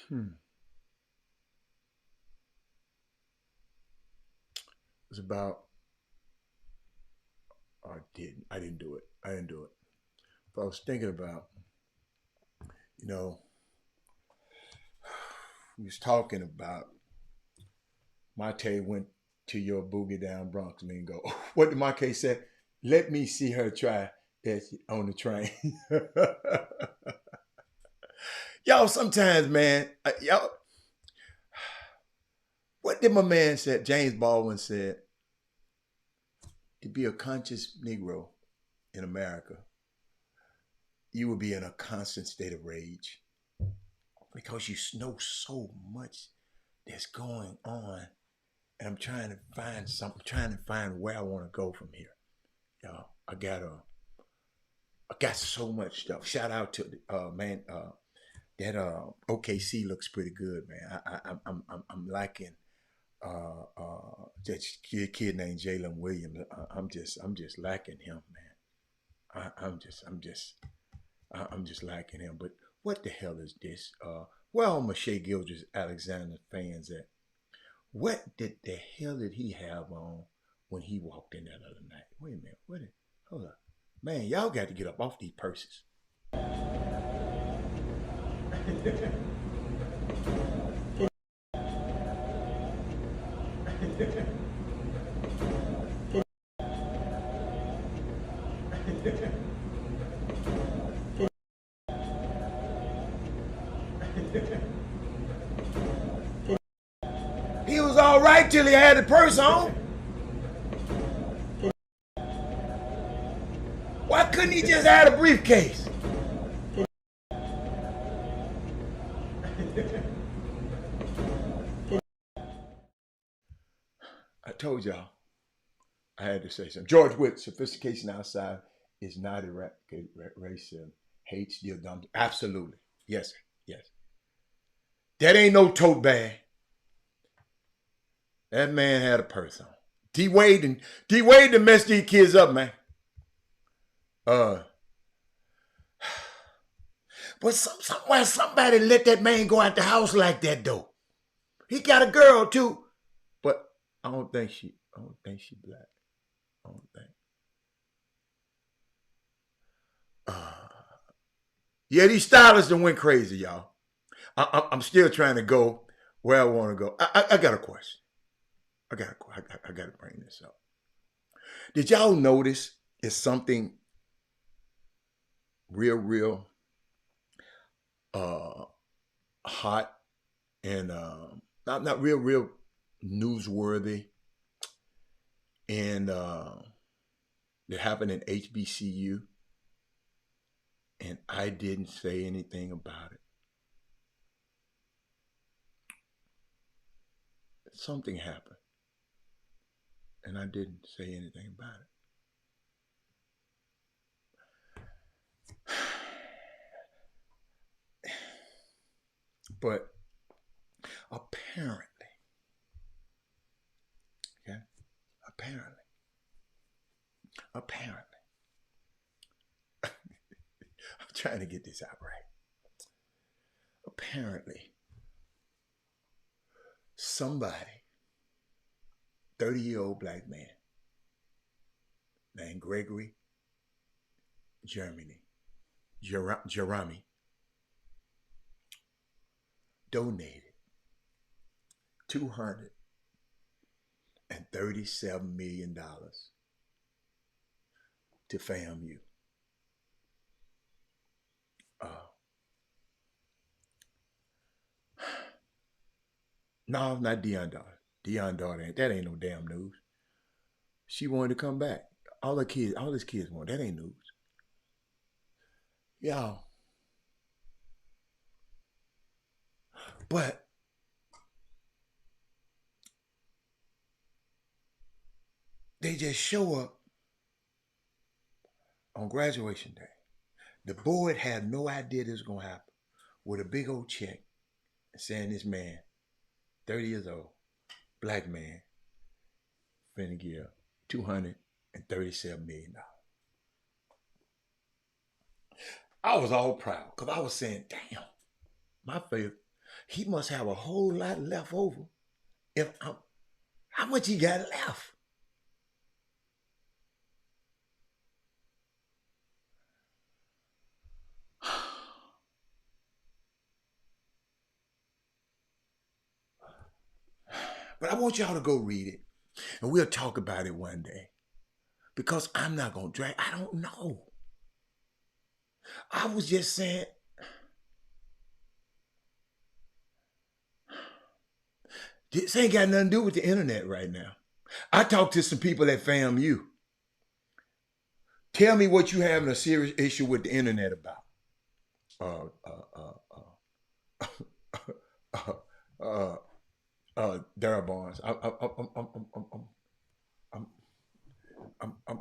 S1: It was about, I didn't do it. But I was thinking about, you know, we was talking about Mate went to your boogie down Bronx lingo. What did Mate say? Let me see her try that on the train. Y'all, sometimes, man, y'all, what did my man said? James Baldwin said, to be a conscious Negro in America, you will be in a constant state of rage because you know so much that's going on. And I'm trying to find something, trying to find where I want to go from here. Y'all, I got so much stuff. Shout out to man, that OKC looks pretty good, man. I'm liking that kid named Jalen Williams. I'm just liking him, man. I'm just liking him. But what the hell is this? Where all my Shea Gilgeous-Alexander fans at? What the hell did he have on when he walked in that other night? Wait a minute. Hold up. Man, y'all got to get up off these purses. He was all right till he had the purse on. Why couldn't he just add a briefcase? I told y'all I had to say something. George Witt, sophistication outside is not racism. Hate, steal, dumb. Absolutely. Yes, sir. Yes. That ain't no tote bag. That man had a purse on. D Wade to mess these kids up, man. But somewhere somebody let that man go out the house like that though. He got a girl too, but I don't think she black. I don't think. Yeah, these stylists done went crazy, y'all. I'm still trying to go where I want to go. I got a question. I got to bring this up. Did y'all notice it's something real hot and not real newsworthy and that happened in HBCU? And I didn't say anything about it. Something happened. And I didn't say anything about it. But apparently, okay, apparently, I'm trying to get this out right. Apparently, somebody, 30-year-old black man named Gregory Jeremy, donated $237 million to FAMU. No, not Dion's daughter. Dion's daughter, that ain't no damn news. She wanted to come back. All his kids want. That ain't news. Y'all. But they just show up on graduation day. The board had no idea this was going to happen, with a big old check saying this man, 30 years old, black man, finna give $237 million. I was all proud because I was saying, damn, my faith, he must have a whole lot left over. How much he got left? But I want y'all to go read it, and we'll talk about it one day. Because I'm not going to drag. I don't know. I was just saying, this ain't got nothing to do with the internet right now. I talked to some people at FAMU. Tell me what you having a serious issue with the internet about. Darryl Barnes. I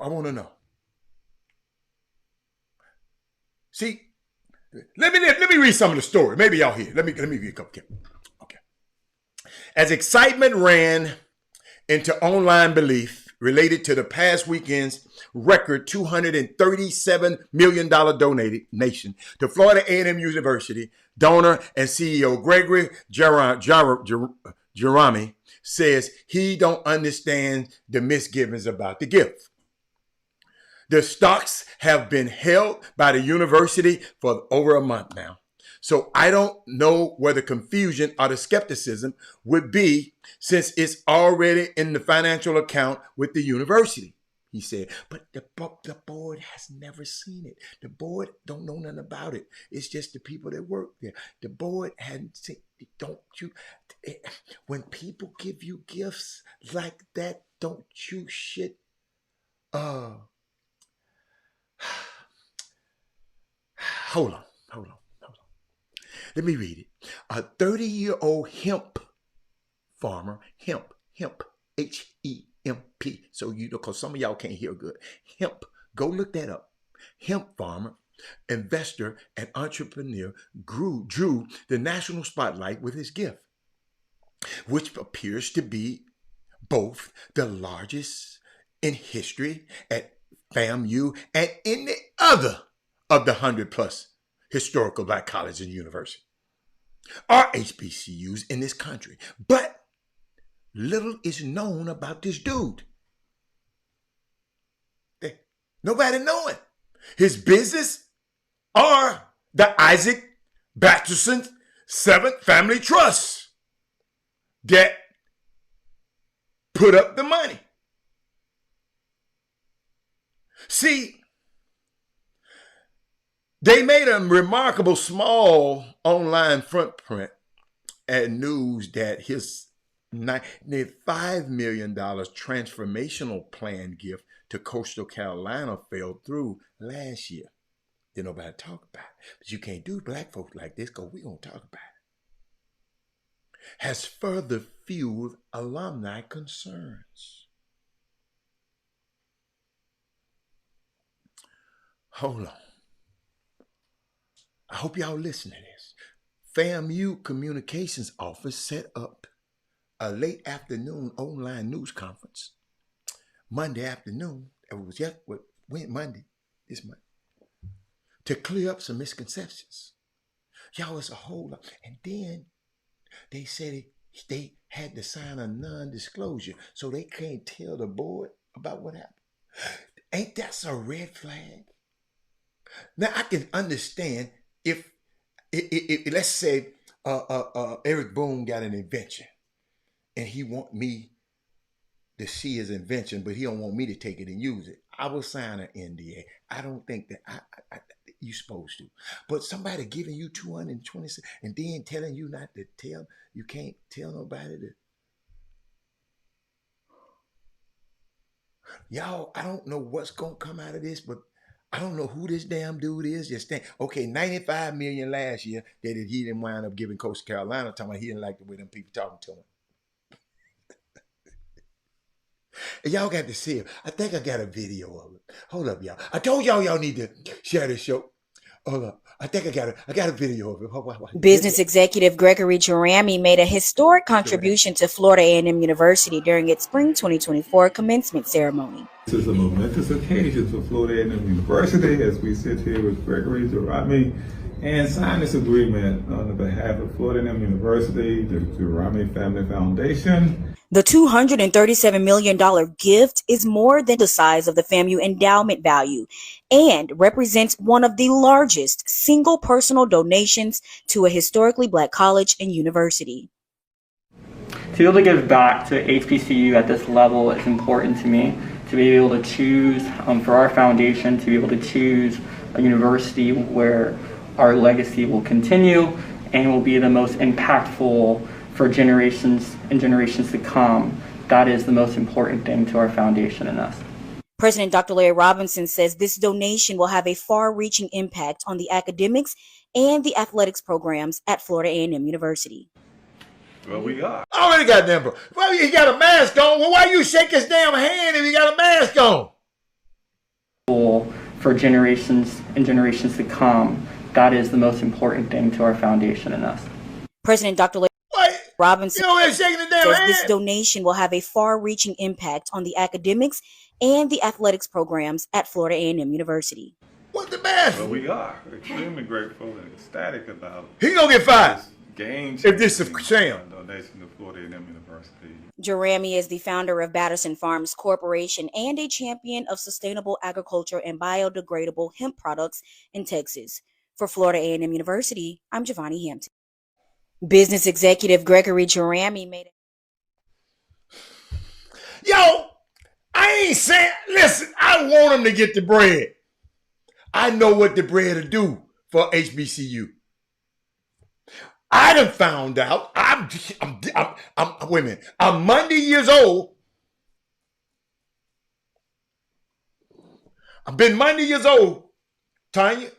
S1: want to know. See, let me read some of the story. Maybe y'all hear. Let me read a couple. Okay. As excitement ran into online belief related to the past weekend's record $237 million donation to Florida A&M University, donor and CEO Gregory Jeremy says he don't understand the misgivings about the gift. The stocks have been held by the university for over a month now. So I don't know where the confusion or the skepticism would be since it's already in the financial account with the university, he said. But the board has never seen it. The board don't know nothing about it. It's just the people that work there. The board hadn't seen it. When people give you gifts like that, don't you shit. Hold on. Let me read it. A 30-year-old hemp farmer, hemp, H-E-M-P. So you know, because some of y'all can't hear good. Hemp, go look that up. Hemp farmer, investor, and entrepreneur drew the national spotlight with his gift, which appears to be both the largest in history at FAMU and any other of the 100+ historical black colleges and universities or HBCUs in this country. But little is known about this dude. Nobody knowing his business or the Isaac Batterson 7th Family Trust that put up the money. See, they made a remarkable small online footprint and news that his $95 million transformational plan gift to Coastal Carolina fell through last year. Didn't nobody talk about it. But you can't do black folks like this because we're going to talk about it. Has further fueled alumni concerns. Hold on. I hope y'all listen to this. FAMU Communications Office set up a late afternoon online news conference Monday afternoon. It was Monday, this month, to clear up some misconceptions. Y'all, it's a whole lot. And then they said they had to sign a non-disclosure, so they can't tell the board about what happened. Ain't that a red flag? Now I can understand if let's say Eric Boone got an invention, and he want me to see his invention, but he don't want me to take it and use it. I will sign an NDA. I don't think that you're supposed to. But somebody giving you 226 and then telling you not to tell, you can't tell nobody to. Y'all, I don't know what's going to come out of this, but I don't know who this damn dude is. Just think, okay, $95 million last year that he didn't wind up giving Coastal Carolina, talking about he didn't like the way them people talking to him. And y'all got to see it. I think I got a video of it. Hold up, y'all. I told y'all need to share this show. Hold up. I think I got a video of it.
S18: Business executive Gregory Jerami made a historic contribution to Florida A&M University during its spring 2024 commencement ceremony.
S19: This is a momentous occasion for Florida A&M University as we sit here with Gregory Jerami and sign this agreement on behalf of Florida A&M University, the Jerami Family Foundation.
S18: The $237 million gift is more than the size of the FAMU endowment value and represents one of the largest single personal donations to a historically Black college and university.
S20: To be able to give back to HBCU at this level is important to me. To be able to choose, for our foundation, to be able to choose a university where our legacy will continue and will be the most impactful for generations and generations to come. That is the most important thing to our foundation and us.
S18: President Dr. Larry Robinson says this donation will have a far-reaching impact on the academics and the athletics programs at Florida A&M University.
S19: Well, we are.
S1: I already got them, bro. Well, he got a mask on. Well, why you shake his damn hand if he got a mask on?
S20: For generations and generations to come. That is the most important thing to our foundation and us.
S18: President Dr. Larry Robinson says
S1: hand.
S18: this donation will have a far-reaching impact on the academics and the athletics programs at Florida A&M University.
S1: What's the mask?
S19: Well, we are extremely grateful and ecstatic about.
S1: He gonna get fired
S19: if
S1: this is Sam.
S19: Donation to Florida A&M University.
S18: Jerami is the founder of Batterson Farms Corporation and a champion of sustainable agriculture and biodegradable hemp products in Texas. For Florida A&M University, I'm Giovanni Hampton. Business executive Gregory Jerami made it.
S1: Yo, I ain't saying, listen, I want him to get the bread. I know what the bread will do for HBCU. I done found out, wait a minute, I'm Monday years old. I've been Monday years old. Tanya,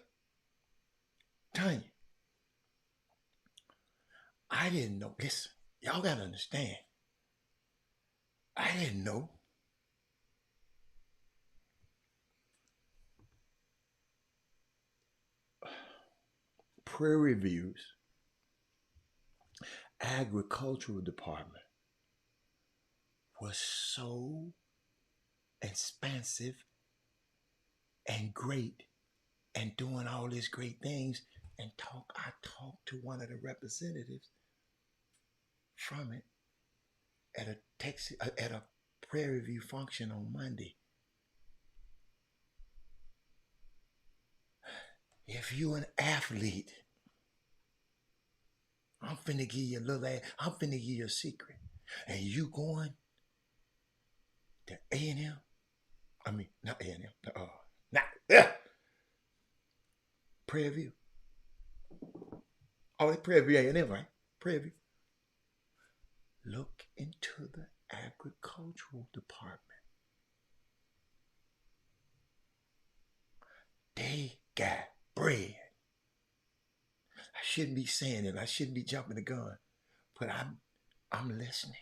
S1: I didn't know. Listen, y'all got to understand. I didn't know. Prairie View's agricultural department was so expansive and great and doing all these great things. And I talked to one of the representatives from it at a Prairie View function on Monday. If you an athlete, I'm finna give you I'm finna give you a secret. And you going to A&M? I mean, not A&M. Prairie View. Oh, it's Prairie View A&M, right? Prairie View. Look into the agricultural department. They got bread. I shouldn't be saying it. I shouldn't be jumping the gun, but I'm listening.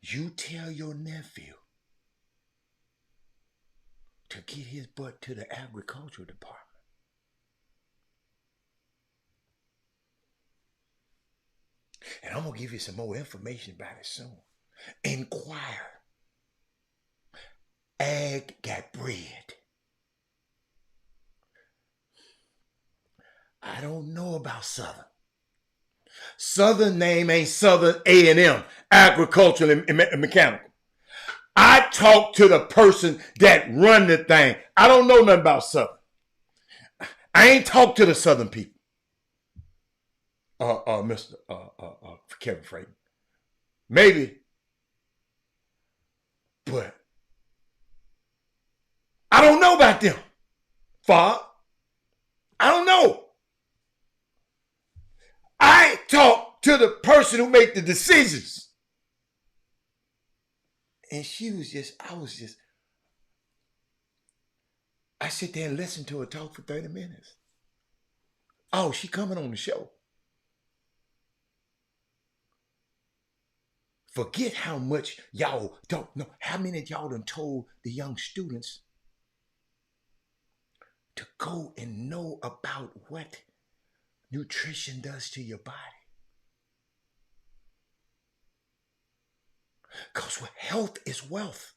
S1: You tell your nephew to get his butt to the agricultural department. And I'm going to give you some more information about it soon. Inquire. Ag got bread. I don't know about Southern. Southern name ain't Southern A&M, agricultural and mechanical. I talk to the person that run the thing. I don't know nothing about Southern. I ain't talk to the Southern people. Mr. Kevin Frayton. Maybe. But I don't know about them. Fob. I don't know. I talk to the person who make the decisions. And I sit there and listen to her talk for 30 minutes. Oh, she coming on the show. Forget how much y'all don't know. How many of y'all done told the young students to go and know about what nutrition does to your body? Because health is wealth.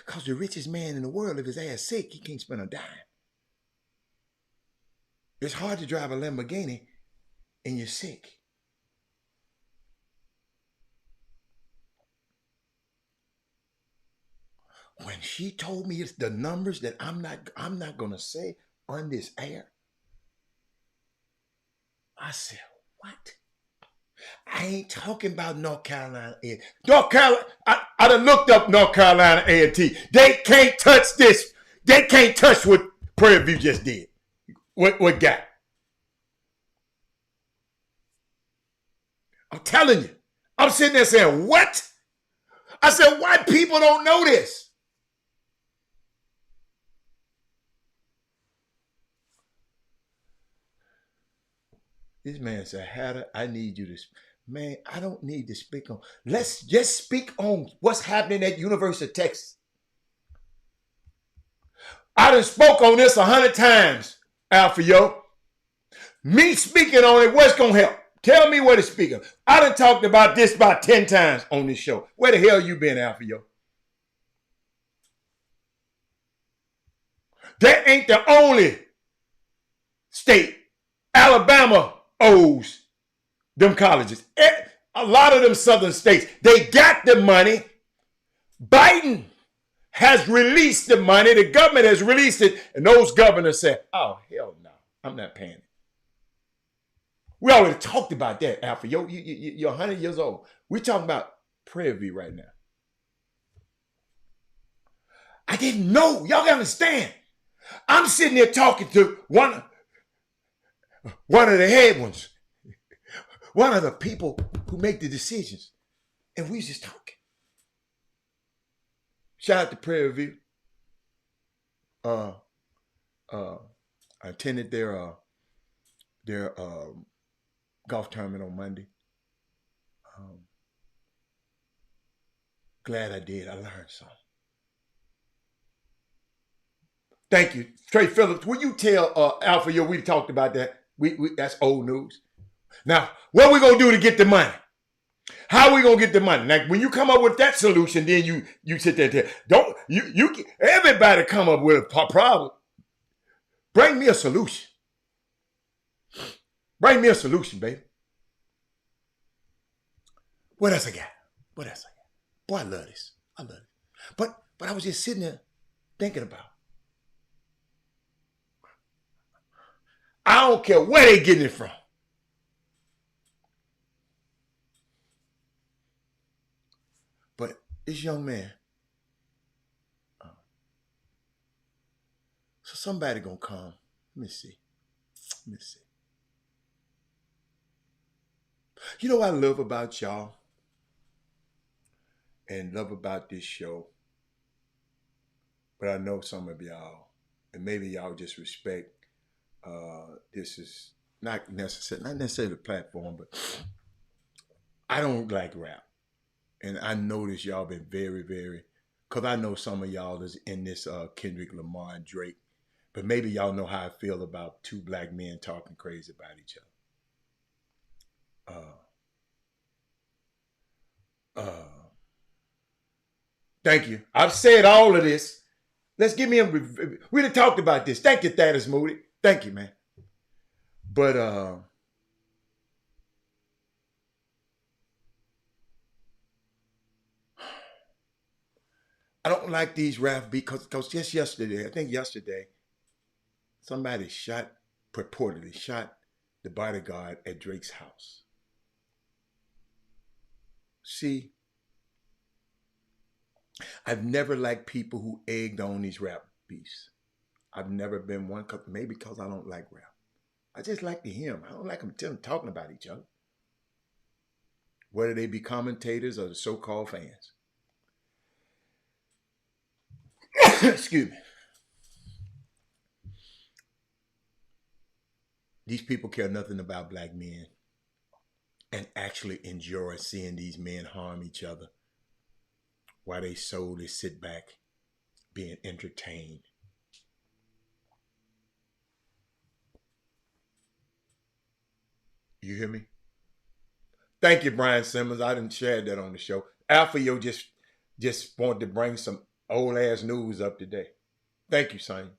S1: Because the richest man in the world, if his ass sick, he can't spend a dime. It's hard to drive a Lamborghini and you're sick. When she told me it's the numbers that I'm not gonna say on this air, I said, what? I ain't talking about North Carolina A&T. North Carolina, I done looked up North Carolina A&T. They can't touch this. They can't touch what Prairie View just did. What got? I'm telling you. I'm sitting there saying, what? I said, why people don't know this? This man said, Hatter, I need you to, man, I don't need to speak on. Let's just speak on what's happening at University of Texas. I done spoke on this 100 times, Alfio. Me speaking on it, what's going to help? Tell me what it's speaking. I done talked about this about 10 times on this show. Where the hell you been, Alfio? That ain't the only state. Alabama owes them colleges. A lot of them southern states, they got the money. Biden has released the money. The government has released it. And those governors said, oh, hell no, I'm not paying it. We already talked about that, Alpha. You're 100 years old. We're talking about Prairie View right now. I didn't know. Y'all gotta understand. I'm sitting there talking to one of the head ones, one of the people who make the decisions, and we just talking. Shout out to Prairie View. I attended their golf tournament on Monday. Glad I did. I learned something. Thank you, Trey Phillips. Will you tell Alpha? We talked about that. We that's old news. Now, what we gonna do to get the money? How we gonna get the money? Like when you come up with that solution, then you sit there and tell, everybody come up with a problem. Bring me a solution. Bring me a solution, baby. What else I got? What else I got? Boy, I love this. I love it. But I was just sitting there thinking about. I don't care where they getting it from. But this young man, so somebody gonna come. Let me see. You know what I love about y'all and love about this show? But I know some of y'all and maybe y'all just respect. This is not necessarily the platform, but I don't like rap, and I notice y'all been very, very. Cause I know some of y'all is in this Kendrick Lamar and Drake, but maybe y'all know how I feel about two black men talking crazy about each other. Thank you. I've said all of this. Let's give me a review. We done talked about this. Thank you, Thaddeus Moody. Thank you, man. But I don't like these rap beats because just yesterday, I think yesterday, somebody purportedly shot the bodyguard at Drake's house. See, I've never liked people who egged on these rap beefs. I've never been one, maybe because I don't like rap. I just like to hear them. I don't like them talking about each other. Whether they be commentators or the so-called fans. Excuse me. These people care nothing about black men and actually enjoy seeing these men harm each other while they solely sit back being entertained. You hear me? Thank you, Brian Simmons. I didn't share that on the show. Alfio just wanted to bring some old ass news up today. Thank you, son.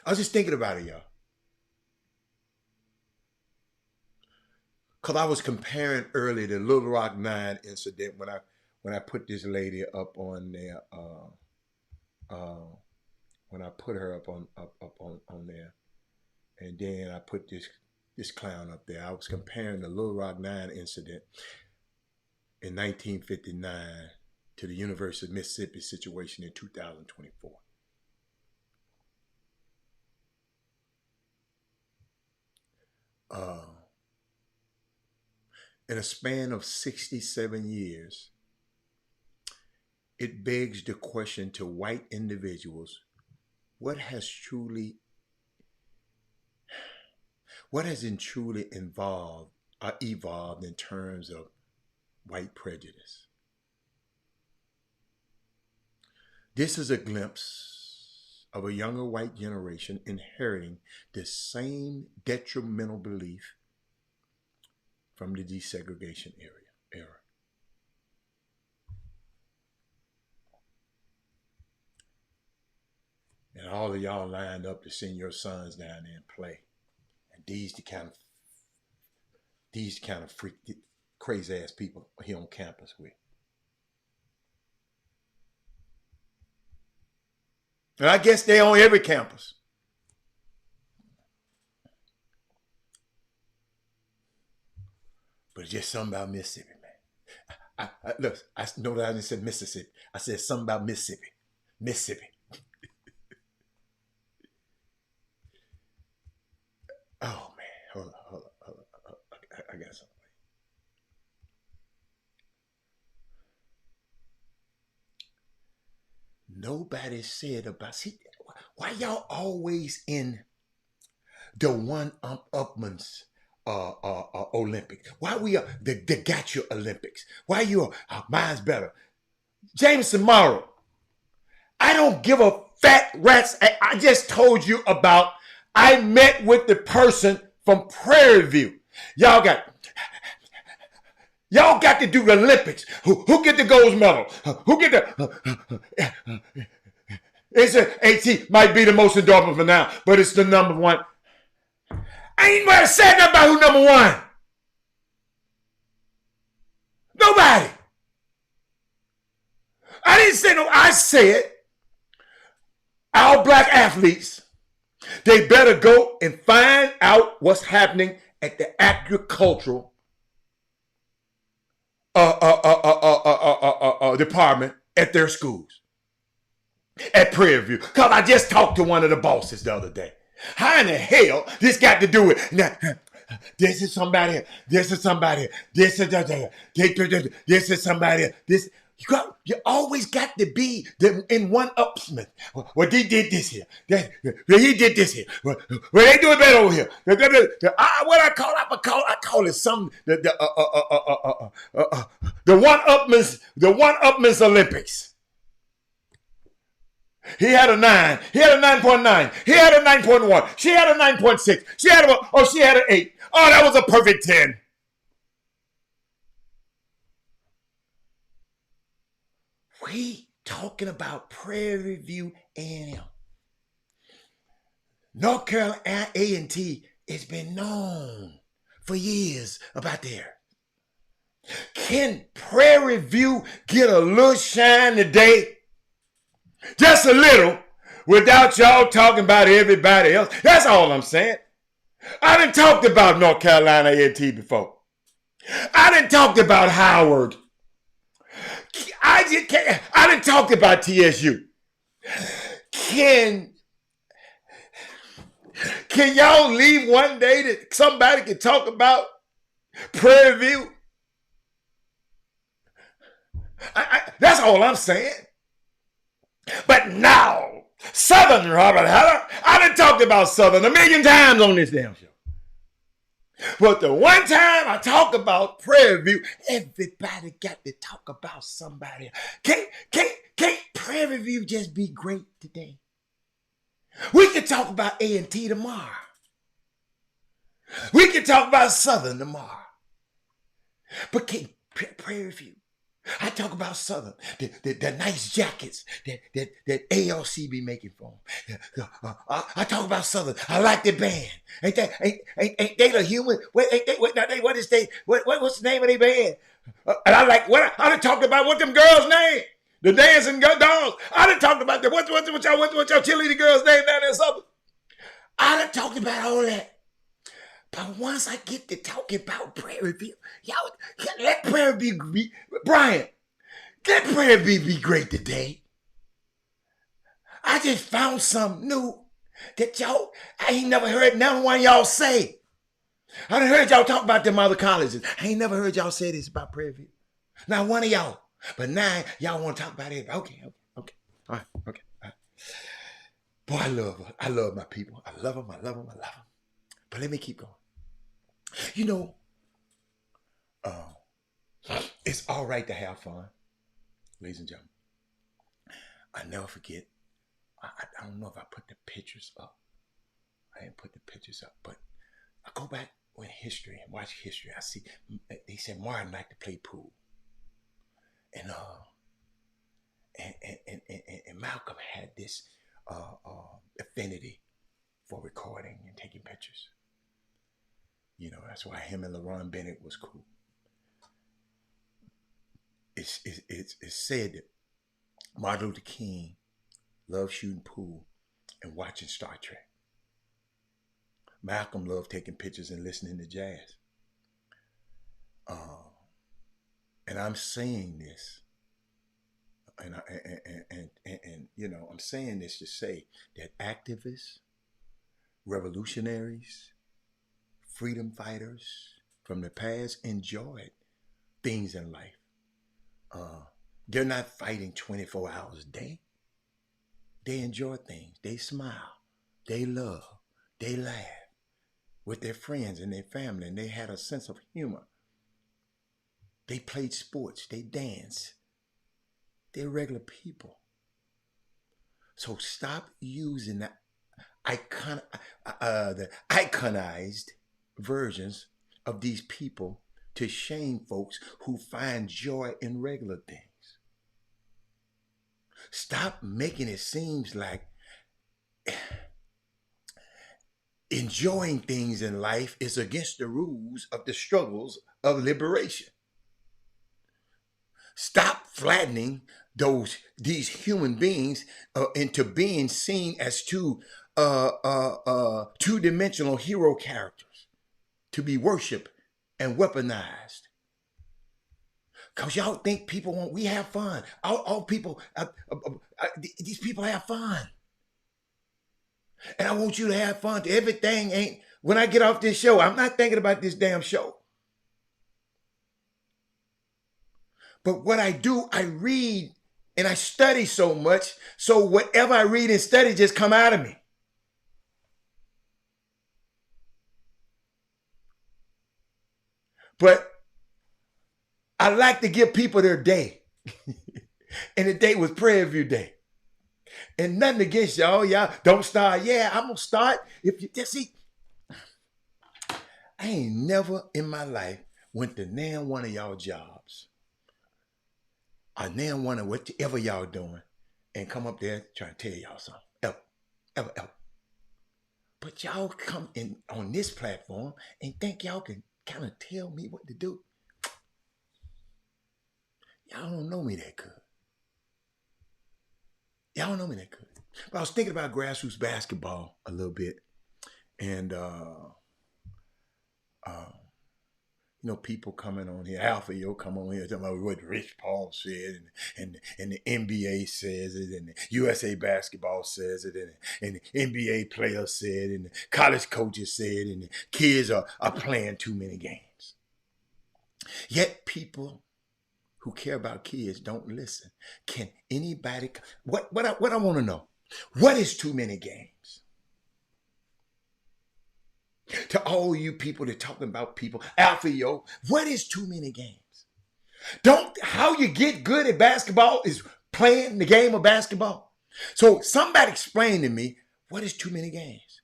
S1: I was just thinking about it, y'all. Because I was comparing earlier the Little Rock 9 incident when I put this lady up on there. When I put her up on there, and then I put this clown up there. I was comparing the Little Rock 9 incident in 1959 to the University of Mississippi situation in 2024. In a span of 67 years, it begs the question to white individuals, what has truly evolved in terms of white prejudice? This is a glimpse of a younger white generation inheriting the same detrimental belief from the desegregation era. And all of y'all lined up to send your sons down there and play. And these kind of freak, crazy ass people here on campus with. And I guess they're on every campus. But it's just something about Mississippi, man. Look, I know that I didn't say Mississippi. I said something about Mississippi. Mississippi. Oh, man. Hold on. I got something. Nobody said about, see, why y'all always in the one-upman's Olympics? Why we are the Gotcha Olympics? Why you are mine's better? Jameson Morrow. I don't give a fat rat's. I just told you about, I met with the person from Prairie View. Y'all got to do the Olympics. Who get the gold medal? Who get the it's AT might be the most endorsement for now, but it's the number one. I ain't nobody said nothing about who number one. Nobody. I didn't say no. I said our black athletes, they better go and find out what's happening at the agricultural department at their schools. At Prairie View. Because I just talked to one of the bosses the other day. How in the hell this got to do with now, this is somebody, this is somebody, this is somebody, this You always got to be in one-upsman. Well, they did this here. He did this here. Well, they do it better over here. What I call it something. The one-upman's Olympics. He had a 9. He had a 9.9. He had a 9.1. She had a 9.6. She had an 8. Oh, that was a perfect 10. We talking about Prairie View A&M. North Carolina A&T has been known for years about there. Can Prairie View get a little shine today? Just a little, without y'all talking about everybody else. That's all I'm saying. I done talked about North Carolina A&T before. I done talked about Howard. I done talked about TSU. Can y'all leave one day that somebody can talk about Prairie View? That's all I'm saying. But now, Southern, Robert Heller, I done talked about Southern a million times on this damn show. But the one time I talk about Prairie View, everybody got to talk about somebody. Can't Prairie View just be great today? We can talk about A&T tomorrow. We can talk about Southern tomorrow. But can't Prairie View? I talk about Southern, the nice jackets that ALC be making for them. I talk about Southern. I like the band. Ain't they the human? What's the name of their band? And I like what I done talked about. What them girls' name? The dancing dolls. I done talked about what y'all cheerleading girls' name down there in Southern. I done talked about all that. But once I get to talking about Prairie View, y'all let Prairie View be, Brian, let Prairie View be great today. I just found something new that I ain't never heard none one of y'all say. I done heard y'all talk about them other colleges. I ain't never heard y'all say this about Prairie View. Not one of y'all. But now y'all want to talk about it. Okay. All right. Boy, I love my people. I love them. But let me keep going. You know, it's all right to have fun, ladies and gentlemen. I never forget. I don't know if I put the pictures up. I didn't put the pictures up, but I go back with history and watch history. I see they said Martin liked to play pool, and Malcolm had this affinity for recording and taking pictures. You know, that's why him and LaRon Bennett was cool. It's said that Martin Luther King loved shooting pool and watching Star Trek. Malcolm loved taking pictures and listening to jazz. And I'm saying this, and you know, I'm saying this to say that activists, revolutionaries, freedom fighters from the past enjoyed things in life. They're not fighting 24 hours a day. They enjoy things. They smile. They love. They laugh with their friends and their family, and they had a sense of humor. They played sports. They danced. They're regular people. So stop using the iconized versions of these people to shame folks who find joy in regular things. Stop making it seem like enjoying things in life is against the rules of the struggles of liberation. Stop flattening these human beings into being seen as two-dimensional hero characters to be worshipped and weaponized. Because y'all think we have fun. All people, these people have fun. And I want you to have fun. Everything ain't, when I get off this show, I'm not thinking about this damn show. But what I do, I read and I study so much, so whatever I read and study just come out of me. But I like to give people their day. And the day was prayer review day. And nothing against y'all. Y'all don't start. Yeah, I'm going to start. If you just see, I ain't never in my life went to nan one of y'all jobs or nan one of whatever y'all doing and come up there trying to tell y'all something. Ever. But y'all come in on this platform and think y'all can kind of tell me what to do. Y'all don't know me that good. Y'all don't know me that good. But I was thinking about grassroots basketball a little bit. And, you know, people coming on here, Alpha, you'll come on here talking about what Rich Paul said, and the NBA says it, and the USA basketball says it, and the NBA players said, and the college coaches said, and the kids are playing too many games. Yet people who care about kids don't listen. Can anybody, what I want to know, what is too many games? To all you people that talking about people, Alpha, yo, what is too many games? How you get good at basketball is playing the game of basketball. So somebody explain to me, what is too many games?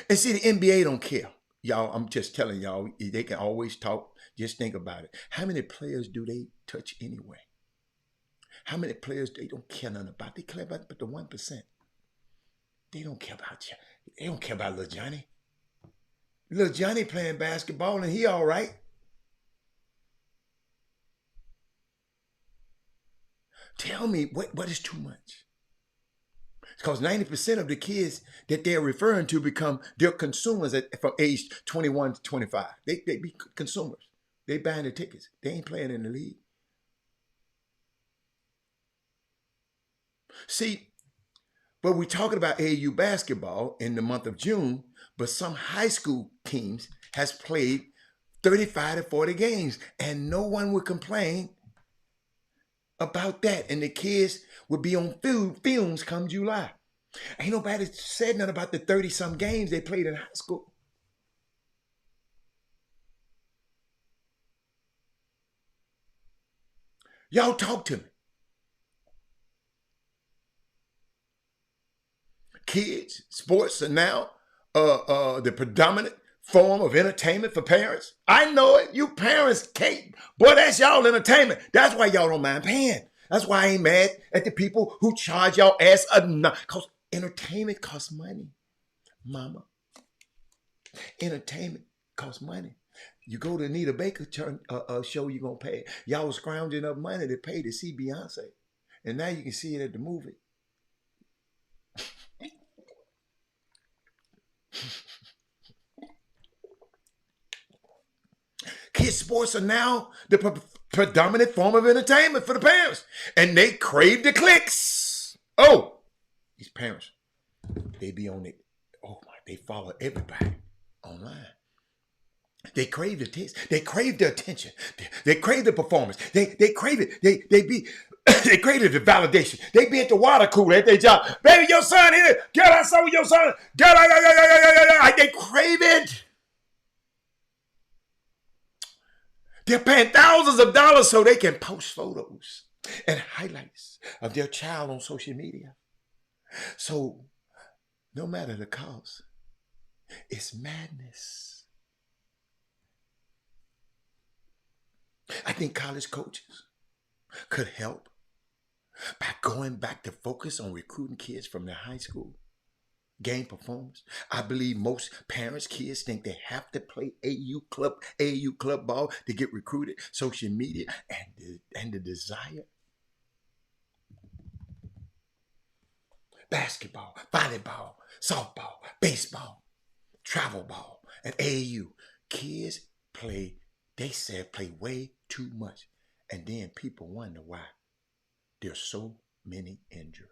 S1: And see, the NBA don't care. Y'all, I'm just telling y'all, they can always talk. Just think about it. How many players do they touch anyway? How many players they don't care nothing about? They care about the 1%. They don't care about you. They don't care about little Johnny. Little Johnny playing basketball and he all right. Tell me what is too much? Because 90% of the kids that they're referring to they're consumers from age 21 to 25. They be consumers. They buying the tickets. They ain't playing in the league. See, but we're talking about AAU basketball in the month of June, but some high school teams has played 35 to 40 games, and no one would complain about that. And the kids would be on films come July. Ain't nobody said nothing about the 30-some games they played in high school. Y'all talk to me. Kids, sports are now the predominant form of entertainment for parents. I know it. You parents can't. Boy, that's y'all entertainment. That's why y'all don't mind paying. That's why I ain't mad at the people who charge y'all ass enough. Because entertainment costs money, mama. Entertainment costs money. You go to Anita Baker show, you're going to pay. Y'all was scrounging up money to pay to see Beyonce. And now you can see it at the movie. Kids sports are now the predominant form of entertainment for the parents. And they crave the clicks. Oh, these parents, they be on it. Oh my, they follow everybody online. They crave the taste. They crave the attention. They crave the performance. They crave it. They crave the validation. They be at the water cooler at their job. Baby, your son here. Girl, I saw your son. Girl, they crave it. They're paying thousands of dollars so they can post photos and highlights of their child on social media. So no matter the cost, it's madness. I think college coaches could help by going back to focus on recruiting kids from their high school game performance. I believe most parents, kids think they have to play AAU club ball to get recruited. Social media and the desire. Basketball, volleyball, softball, baseball, travel ball, and AAU. Kids play, they said play way too much. And then people wonder why there's so many injuries.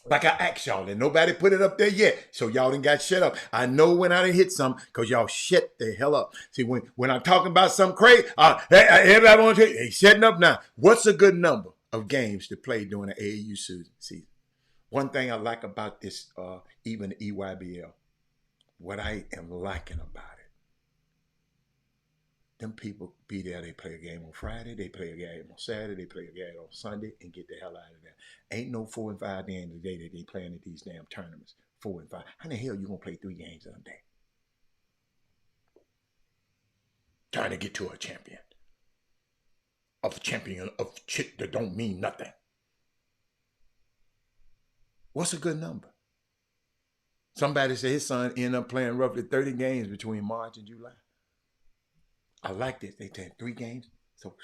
S1: Like I asked y'all, and nobody put it up there yet. So y'all done got shut up. I know when I done hit some, because y'all shut the hell up. See, when I'm talking about something crazy, everybody wants to, hey, shutting up now. What's a good number of games to play during the AAU season? One thing I like about this, even the EYBL, what I am liking about it, them people be there, they play a game on Friday, they play a game on Saturday, they play a game on Sunday, and get the hell out of there. Ain't no 4 and 5 day in the day that they playing at these damn tournaments. 4 and 5. How the hell you gonna play 3 games in a day? Trying to get to a champion. Of shit that don't mean nothing. What's a good number? Somebody said his son ended up playing roughly 30 games between March and July. I like this. They played 3 games. So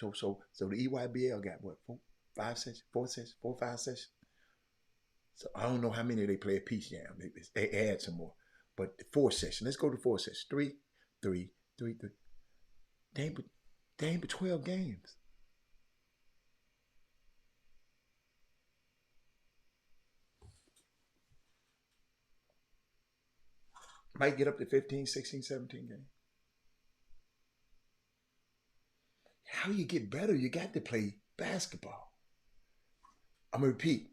S1: the EYBL got what? 4, 5 sessions? 4 sessions? 4, 5 sessions? So I don't know how many they play at Peace Jam. They add some more. But the 4 sessions. Let's go to 4 sessions. 3, 3, 3, 3. They ain't but 12 games. Might get up to 15, 16, 17 games. How you get better? You got to play basketball. I'm going to repeat.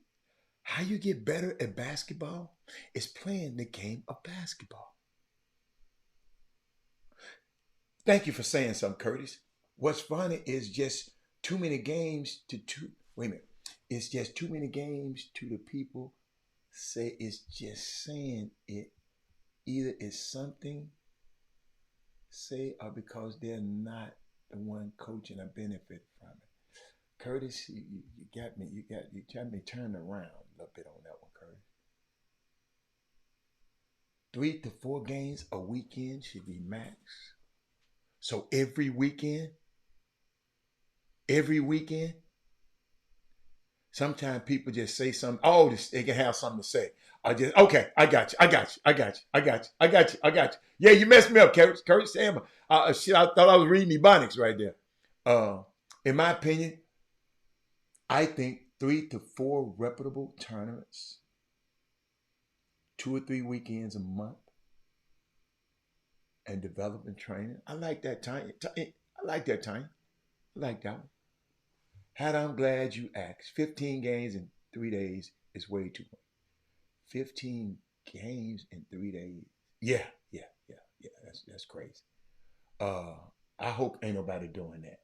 S1: How you get better at basketball is playing the game of basketball. Thank you for saying something, Curtis. What's funny is just too many games wait a minute. It's just too many games to the people say it's just saying it. Either it's something say or because they're not the one coaching or benefit from it. Curtis, you got me turned around a little bit on that one, Curtis. 3 to 4 games a weekend should be max. So every weekend, sometimes people just say something. Oh, they can have something to say. Okay, I got you. Yeah, you messed me up, Curtis. Shit, I thought I was reading Ebonics right there. In my opinion, I think 3 to 4 reputable tournaments, 2 or 3 weekends a month, and development training. I like that time. I like that one. Had I'm glad you asked. 15 games in 3 days is way too much. 15 games in 3 days. Yeah. That's crazy. I hope ain't nobody doing that.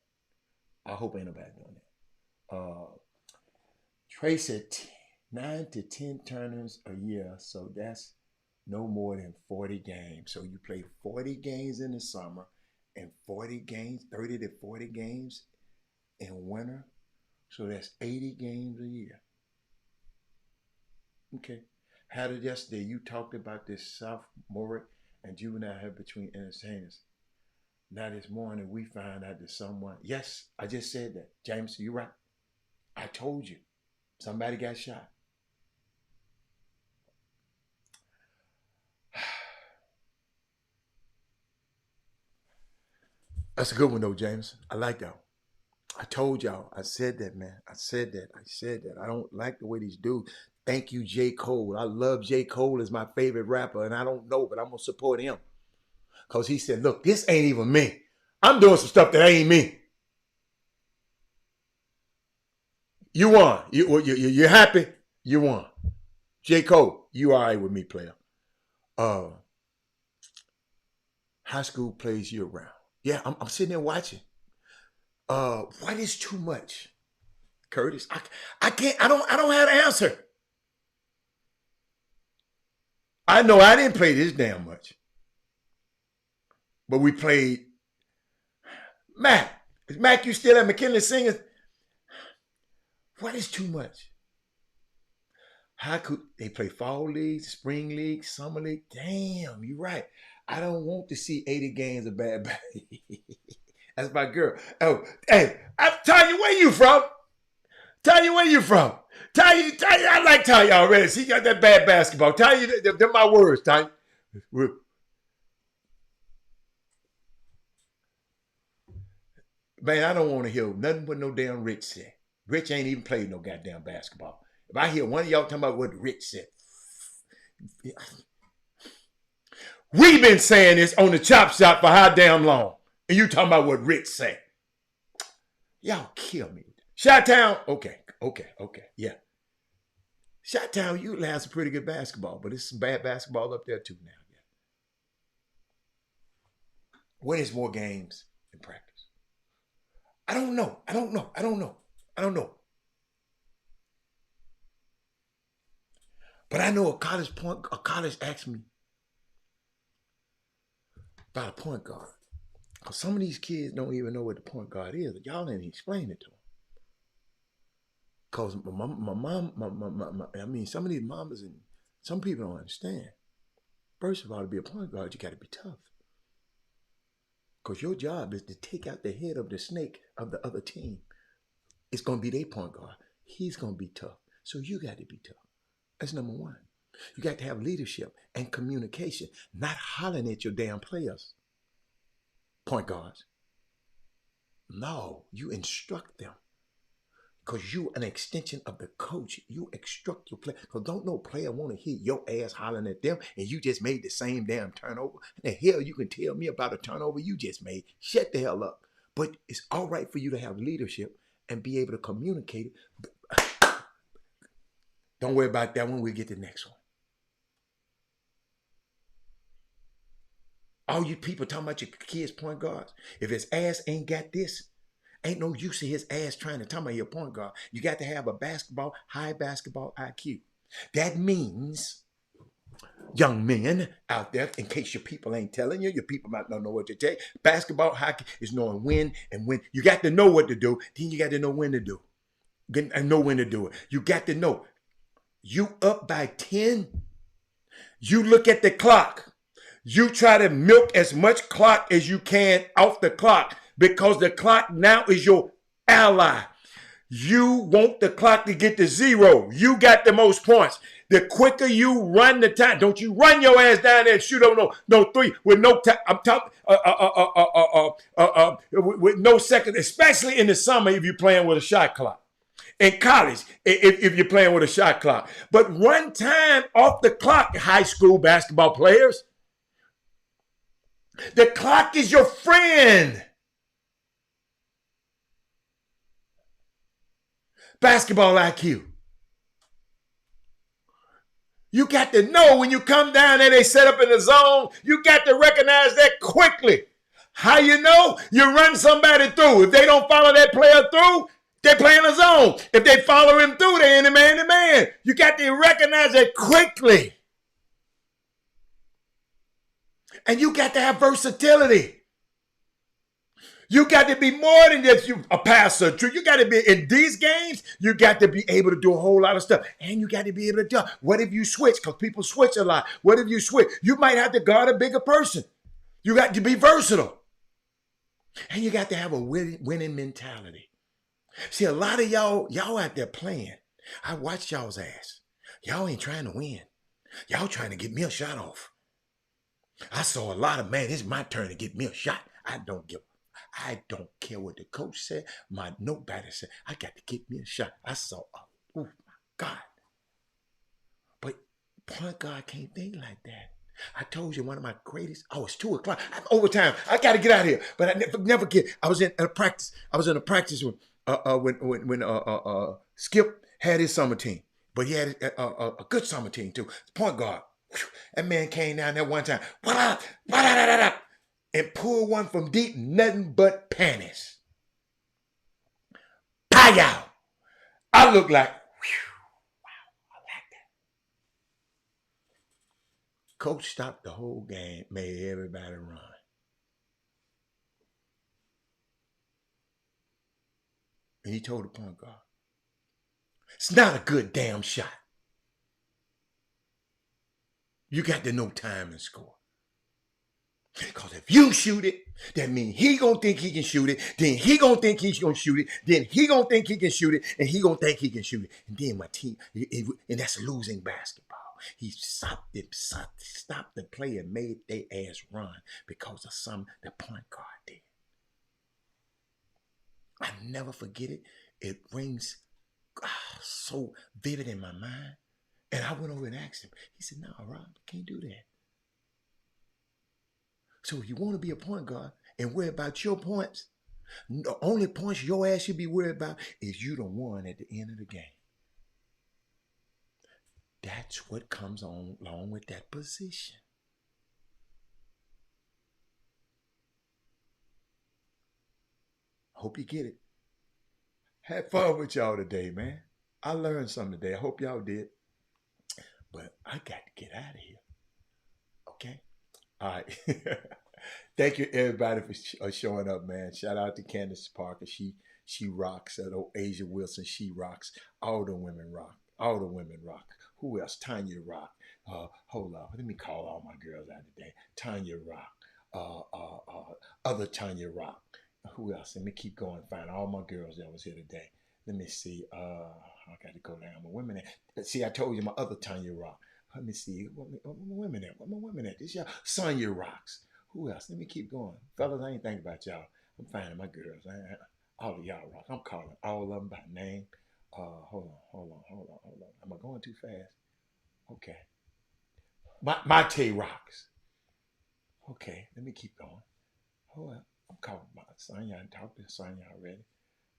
S1: Trey said 9 to 10 tournaments a year, so that's no more than 40 games. So you play 40 games in the summer and 30 to 40 games in winter. So that's 80 games a year. Okay. How did yesterday you talked about this sophomoric and juvenile have between entertainers? Now this morning we find out that someone, yes, I just said that. James, you're right. I told you. Somebody got shot. That's a good one though, James. I like that one. I told y'all. I said that, man. I said that. I don't like the way these dudes. Thank you, J. Cole. I love J. Cole as my favorite rapper, and I don't know, but I'm going to support him. Because he said, look, this ain't even me. I'm doing some stuff that ain't me. You won. You're happy? You won. J. Cole, you all right with me, player. High school plays year round. Yeah, I'm sitting there watching. What is too much? Curtis, I don't have an answer. I know I didn't play this damn much. But we played. Mac, is Mac you still at McKinley Singers? What is too much? How could they play fall league, spring league, summer league? Damn, you're right. I don't want to see 80 games of bad. That's my girl. Oh, hey, Tanya, where you from? Tanya, where you from? Tanya, I like Tanya already. She got that bad basketball. Tanya, they're my words, Tanya. Man, I don't want to hear nothing but no damn Rich say. Rich ain't even played no goddamn basketball. If I hear one of y'all talking about what Rich said, we've been saying this on the Chop Shop for how damn long, and you talking about what Rich said. Y'all kill me. Chi-Town, okay, yeah. Chi-Town, you have some pretty good basketball, but it's some bad basketball up there too now. Yeah. When is more games in practice? I don't know. But I know a college asked me about a point guard. Because some of these kids don't even know what the point guard is. Y'all didn't explain it to them. Because my mom, I mean, some of these mamas and some people don't understand. First of all, to be a point guard, you got to be tough. Because your job is to take out the head of the snake of the other team. It's going to be their point guard. He's going to be tough. So you got to be tough. That's number one. You got to have leadership and communication, not hollering at your damn players. Point guards. No, you instruct them. Because you an extension of the coach. You instruct your player. Because don't no player want to hear your ass hollering at them and you just made the same damn turnover. The hell you can tell me about a turnover you just made. Shut the hell up. But it's all right for you to have leadership and be able to communicate it. Don't worry about that one. We'll get to the next one. All you people talking about your kids' point guards. If his ass ain't got this, ain't no use of his ass trying to talk about your point guard. You got to have a high basketball IQ. That means, young men out there, in case your people ain't telling you, your people might not know what to take. Basketball, hockey is knowing when and when. You got to know what to do. Then you got to know when to do. And know when to do it. You got to know. You up by 10. You look at the clock. You try to milk as much clock as you can off the clock because the clock now is your ally. You want the clock to get to 0. You got the most points. The quicker you run the time, don't you run your ass down there and shoot on no 3 with no time. I'm talking with no second, especially in the summer if you're playing with a shot clock. In college, if you're playing with a shot clock. But run time off the clock, high school basketball players. The clock is your friend. Basketball IQ. You got to know when you come down there, they set up in the zone. You got to recognize that quickly. How you know? You run somebody through. If they don't follow that player through, they play in the zone. If they follow him through, they're in the man-to-man. You got to recognize that quickly. And you got to have versatility. You got to be more than just a passer. You got to be, in these games, you got to be able to do a whole lot of stuff. And you got to be able to do, what if you switch? Because people switch a lot. What if you switch? You might have to guard a bigger person. You got to be versatile. And you got to have a winning mentality. See, a lot of y'all out there playing. I watch y'all's ass. Y'all ain't trying to win. Y'all trying to get me a shot off. I saw a lot of, man, it's my turn to get me a shot. I don't care what the coach said. Nobody said, I got to get me a shot. I saw, oh my God. But point guard can't think like that. I told you one of my greatest, it's 2 o'clock. I'm overtime. I got to get out of here. But I never get, I was in a practice when Skip had his summer team. But he had a good summer team too. Point guard. That man came down there one time, and pulled one from deep, nothing but panties. Pow! I look like, wow, I like that. Coach stopped the whole game, made everybody run. And he told the point guard, it's not a good damn shot. You got to know time and score. Because if you shoot it, that means he gonna think he can shoot it. Then he gonna think he's gonna shoot it. Then he gonna think he can shoot it. And he gonna think he can shoot it. And then my team, and that's losing basketball. He stopped the play and made their ass run because of something the point guard did. I never forget it. It rings so vivid in my mind. And I went over and asked him. He said, "No, Rob, can't do that." So if you want to be a point guard and worry about your points, the only points your ass should be worried about is you the one at the end of the game. That's what comes on along with that position. Hope you get it. Had fun with y'all today, man. I learned something today. I hope y'all did. But I got to get out of here. Okay? All right. Thank you, everybody, for showing up, man. Shout out to Candace Parker. She rocks. Asia Wilson, she rocks. All the women rock. All the women rock. Who else? Tanya rock. Hold on. Let me call all my girls out today. Tanya rock. Other Tanya rock. Who else? Let me keep going. Find all my girls that was here today. Let me see. I got to go down. My women at. See, I told you my other Tanya rock. Let me see. What my women at? What my women at? This y'all. Sonya rocks. Who else? Let me keep going. Fellas, I ain't thinking about y'all. I'm finding my girls. All of y'all rock. I'm calling all of them by name. Hold on. Am I going too fast? Okay. Mate rocks. Okay, let me keep going. Hold on. I'm calling my Sonya. I talked to Sonya already.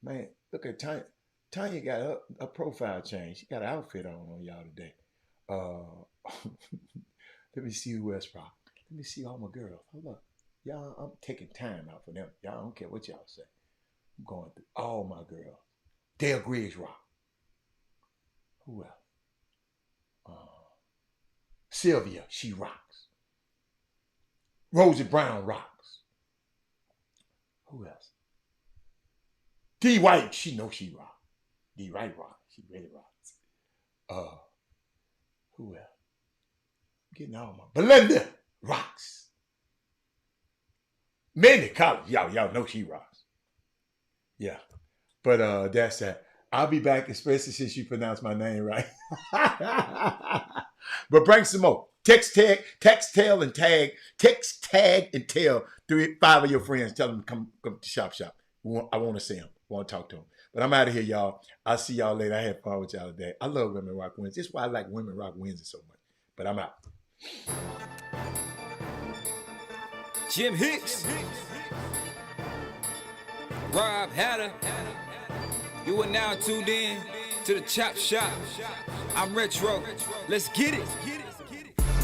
S1: Man, look at Tanya. Tanya got a profile change. She got an outfit on y'all today. Let me see who else rock. Let me see all my girls. Hold up. Y'all, I'm taking time out for them. Y'all don't care what y'all say. I'm going through all my girls. Dale Griggs rock. Who else? Sylvia, she rocks. Rosie Brown rocks. Who else? D. White, she knows she rocks. D. White rocks. She really rocks. Who else? I'm getting all my. Belinda rocks. Mindy Collins, y'all know she rocks. Yeah. But that's that. I'll be back, especially since you pronounced my name right. But bring some more. Text, tag, and tell 5 of your friends. Tell them to come to Chop Shop. I want to see them. I want to talk to them. But I'm out of here, y'all. I'll see y'all later. I had fun with y'all today. I love Women Rock Wednesday. That's why I like Women Rock Wednesday so much. But I'm out.
S21: Jim Hicks. Rob Hatter. You are now tuned in to the Chop Shop. I'm Retro. Let's get it.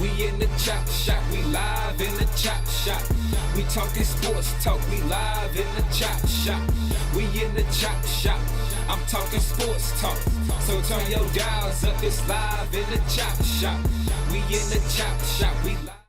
S21: We in the Chop Shop. We live in the Chop Shop. We talking sports talk. We live in the Chop Shop. We in the Chop Shop. I'm talking sports talk. So turn your dials up. It's live in the Chop Shop. We in the Chop Shop. We live.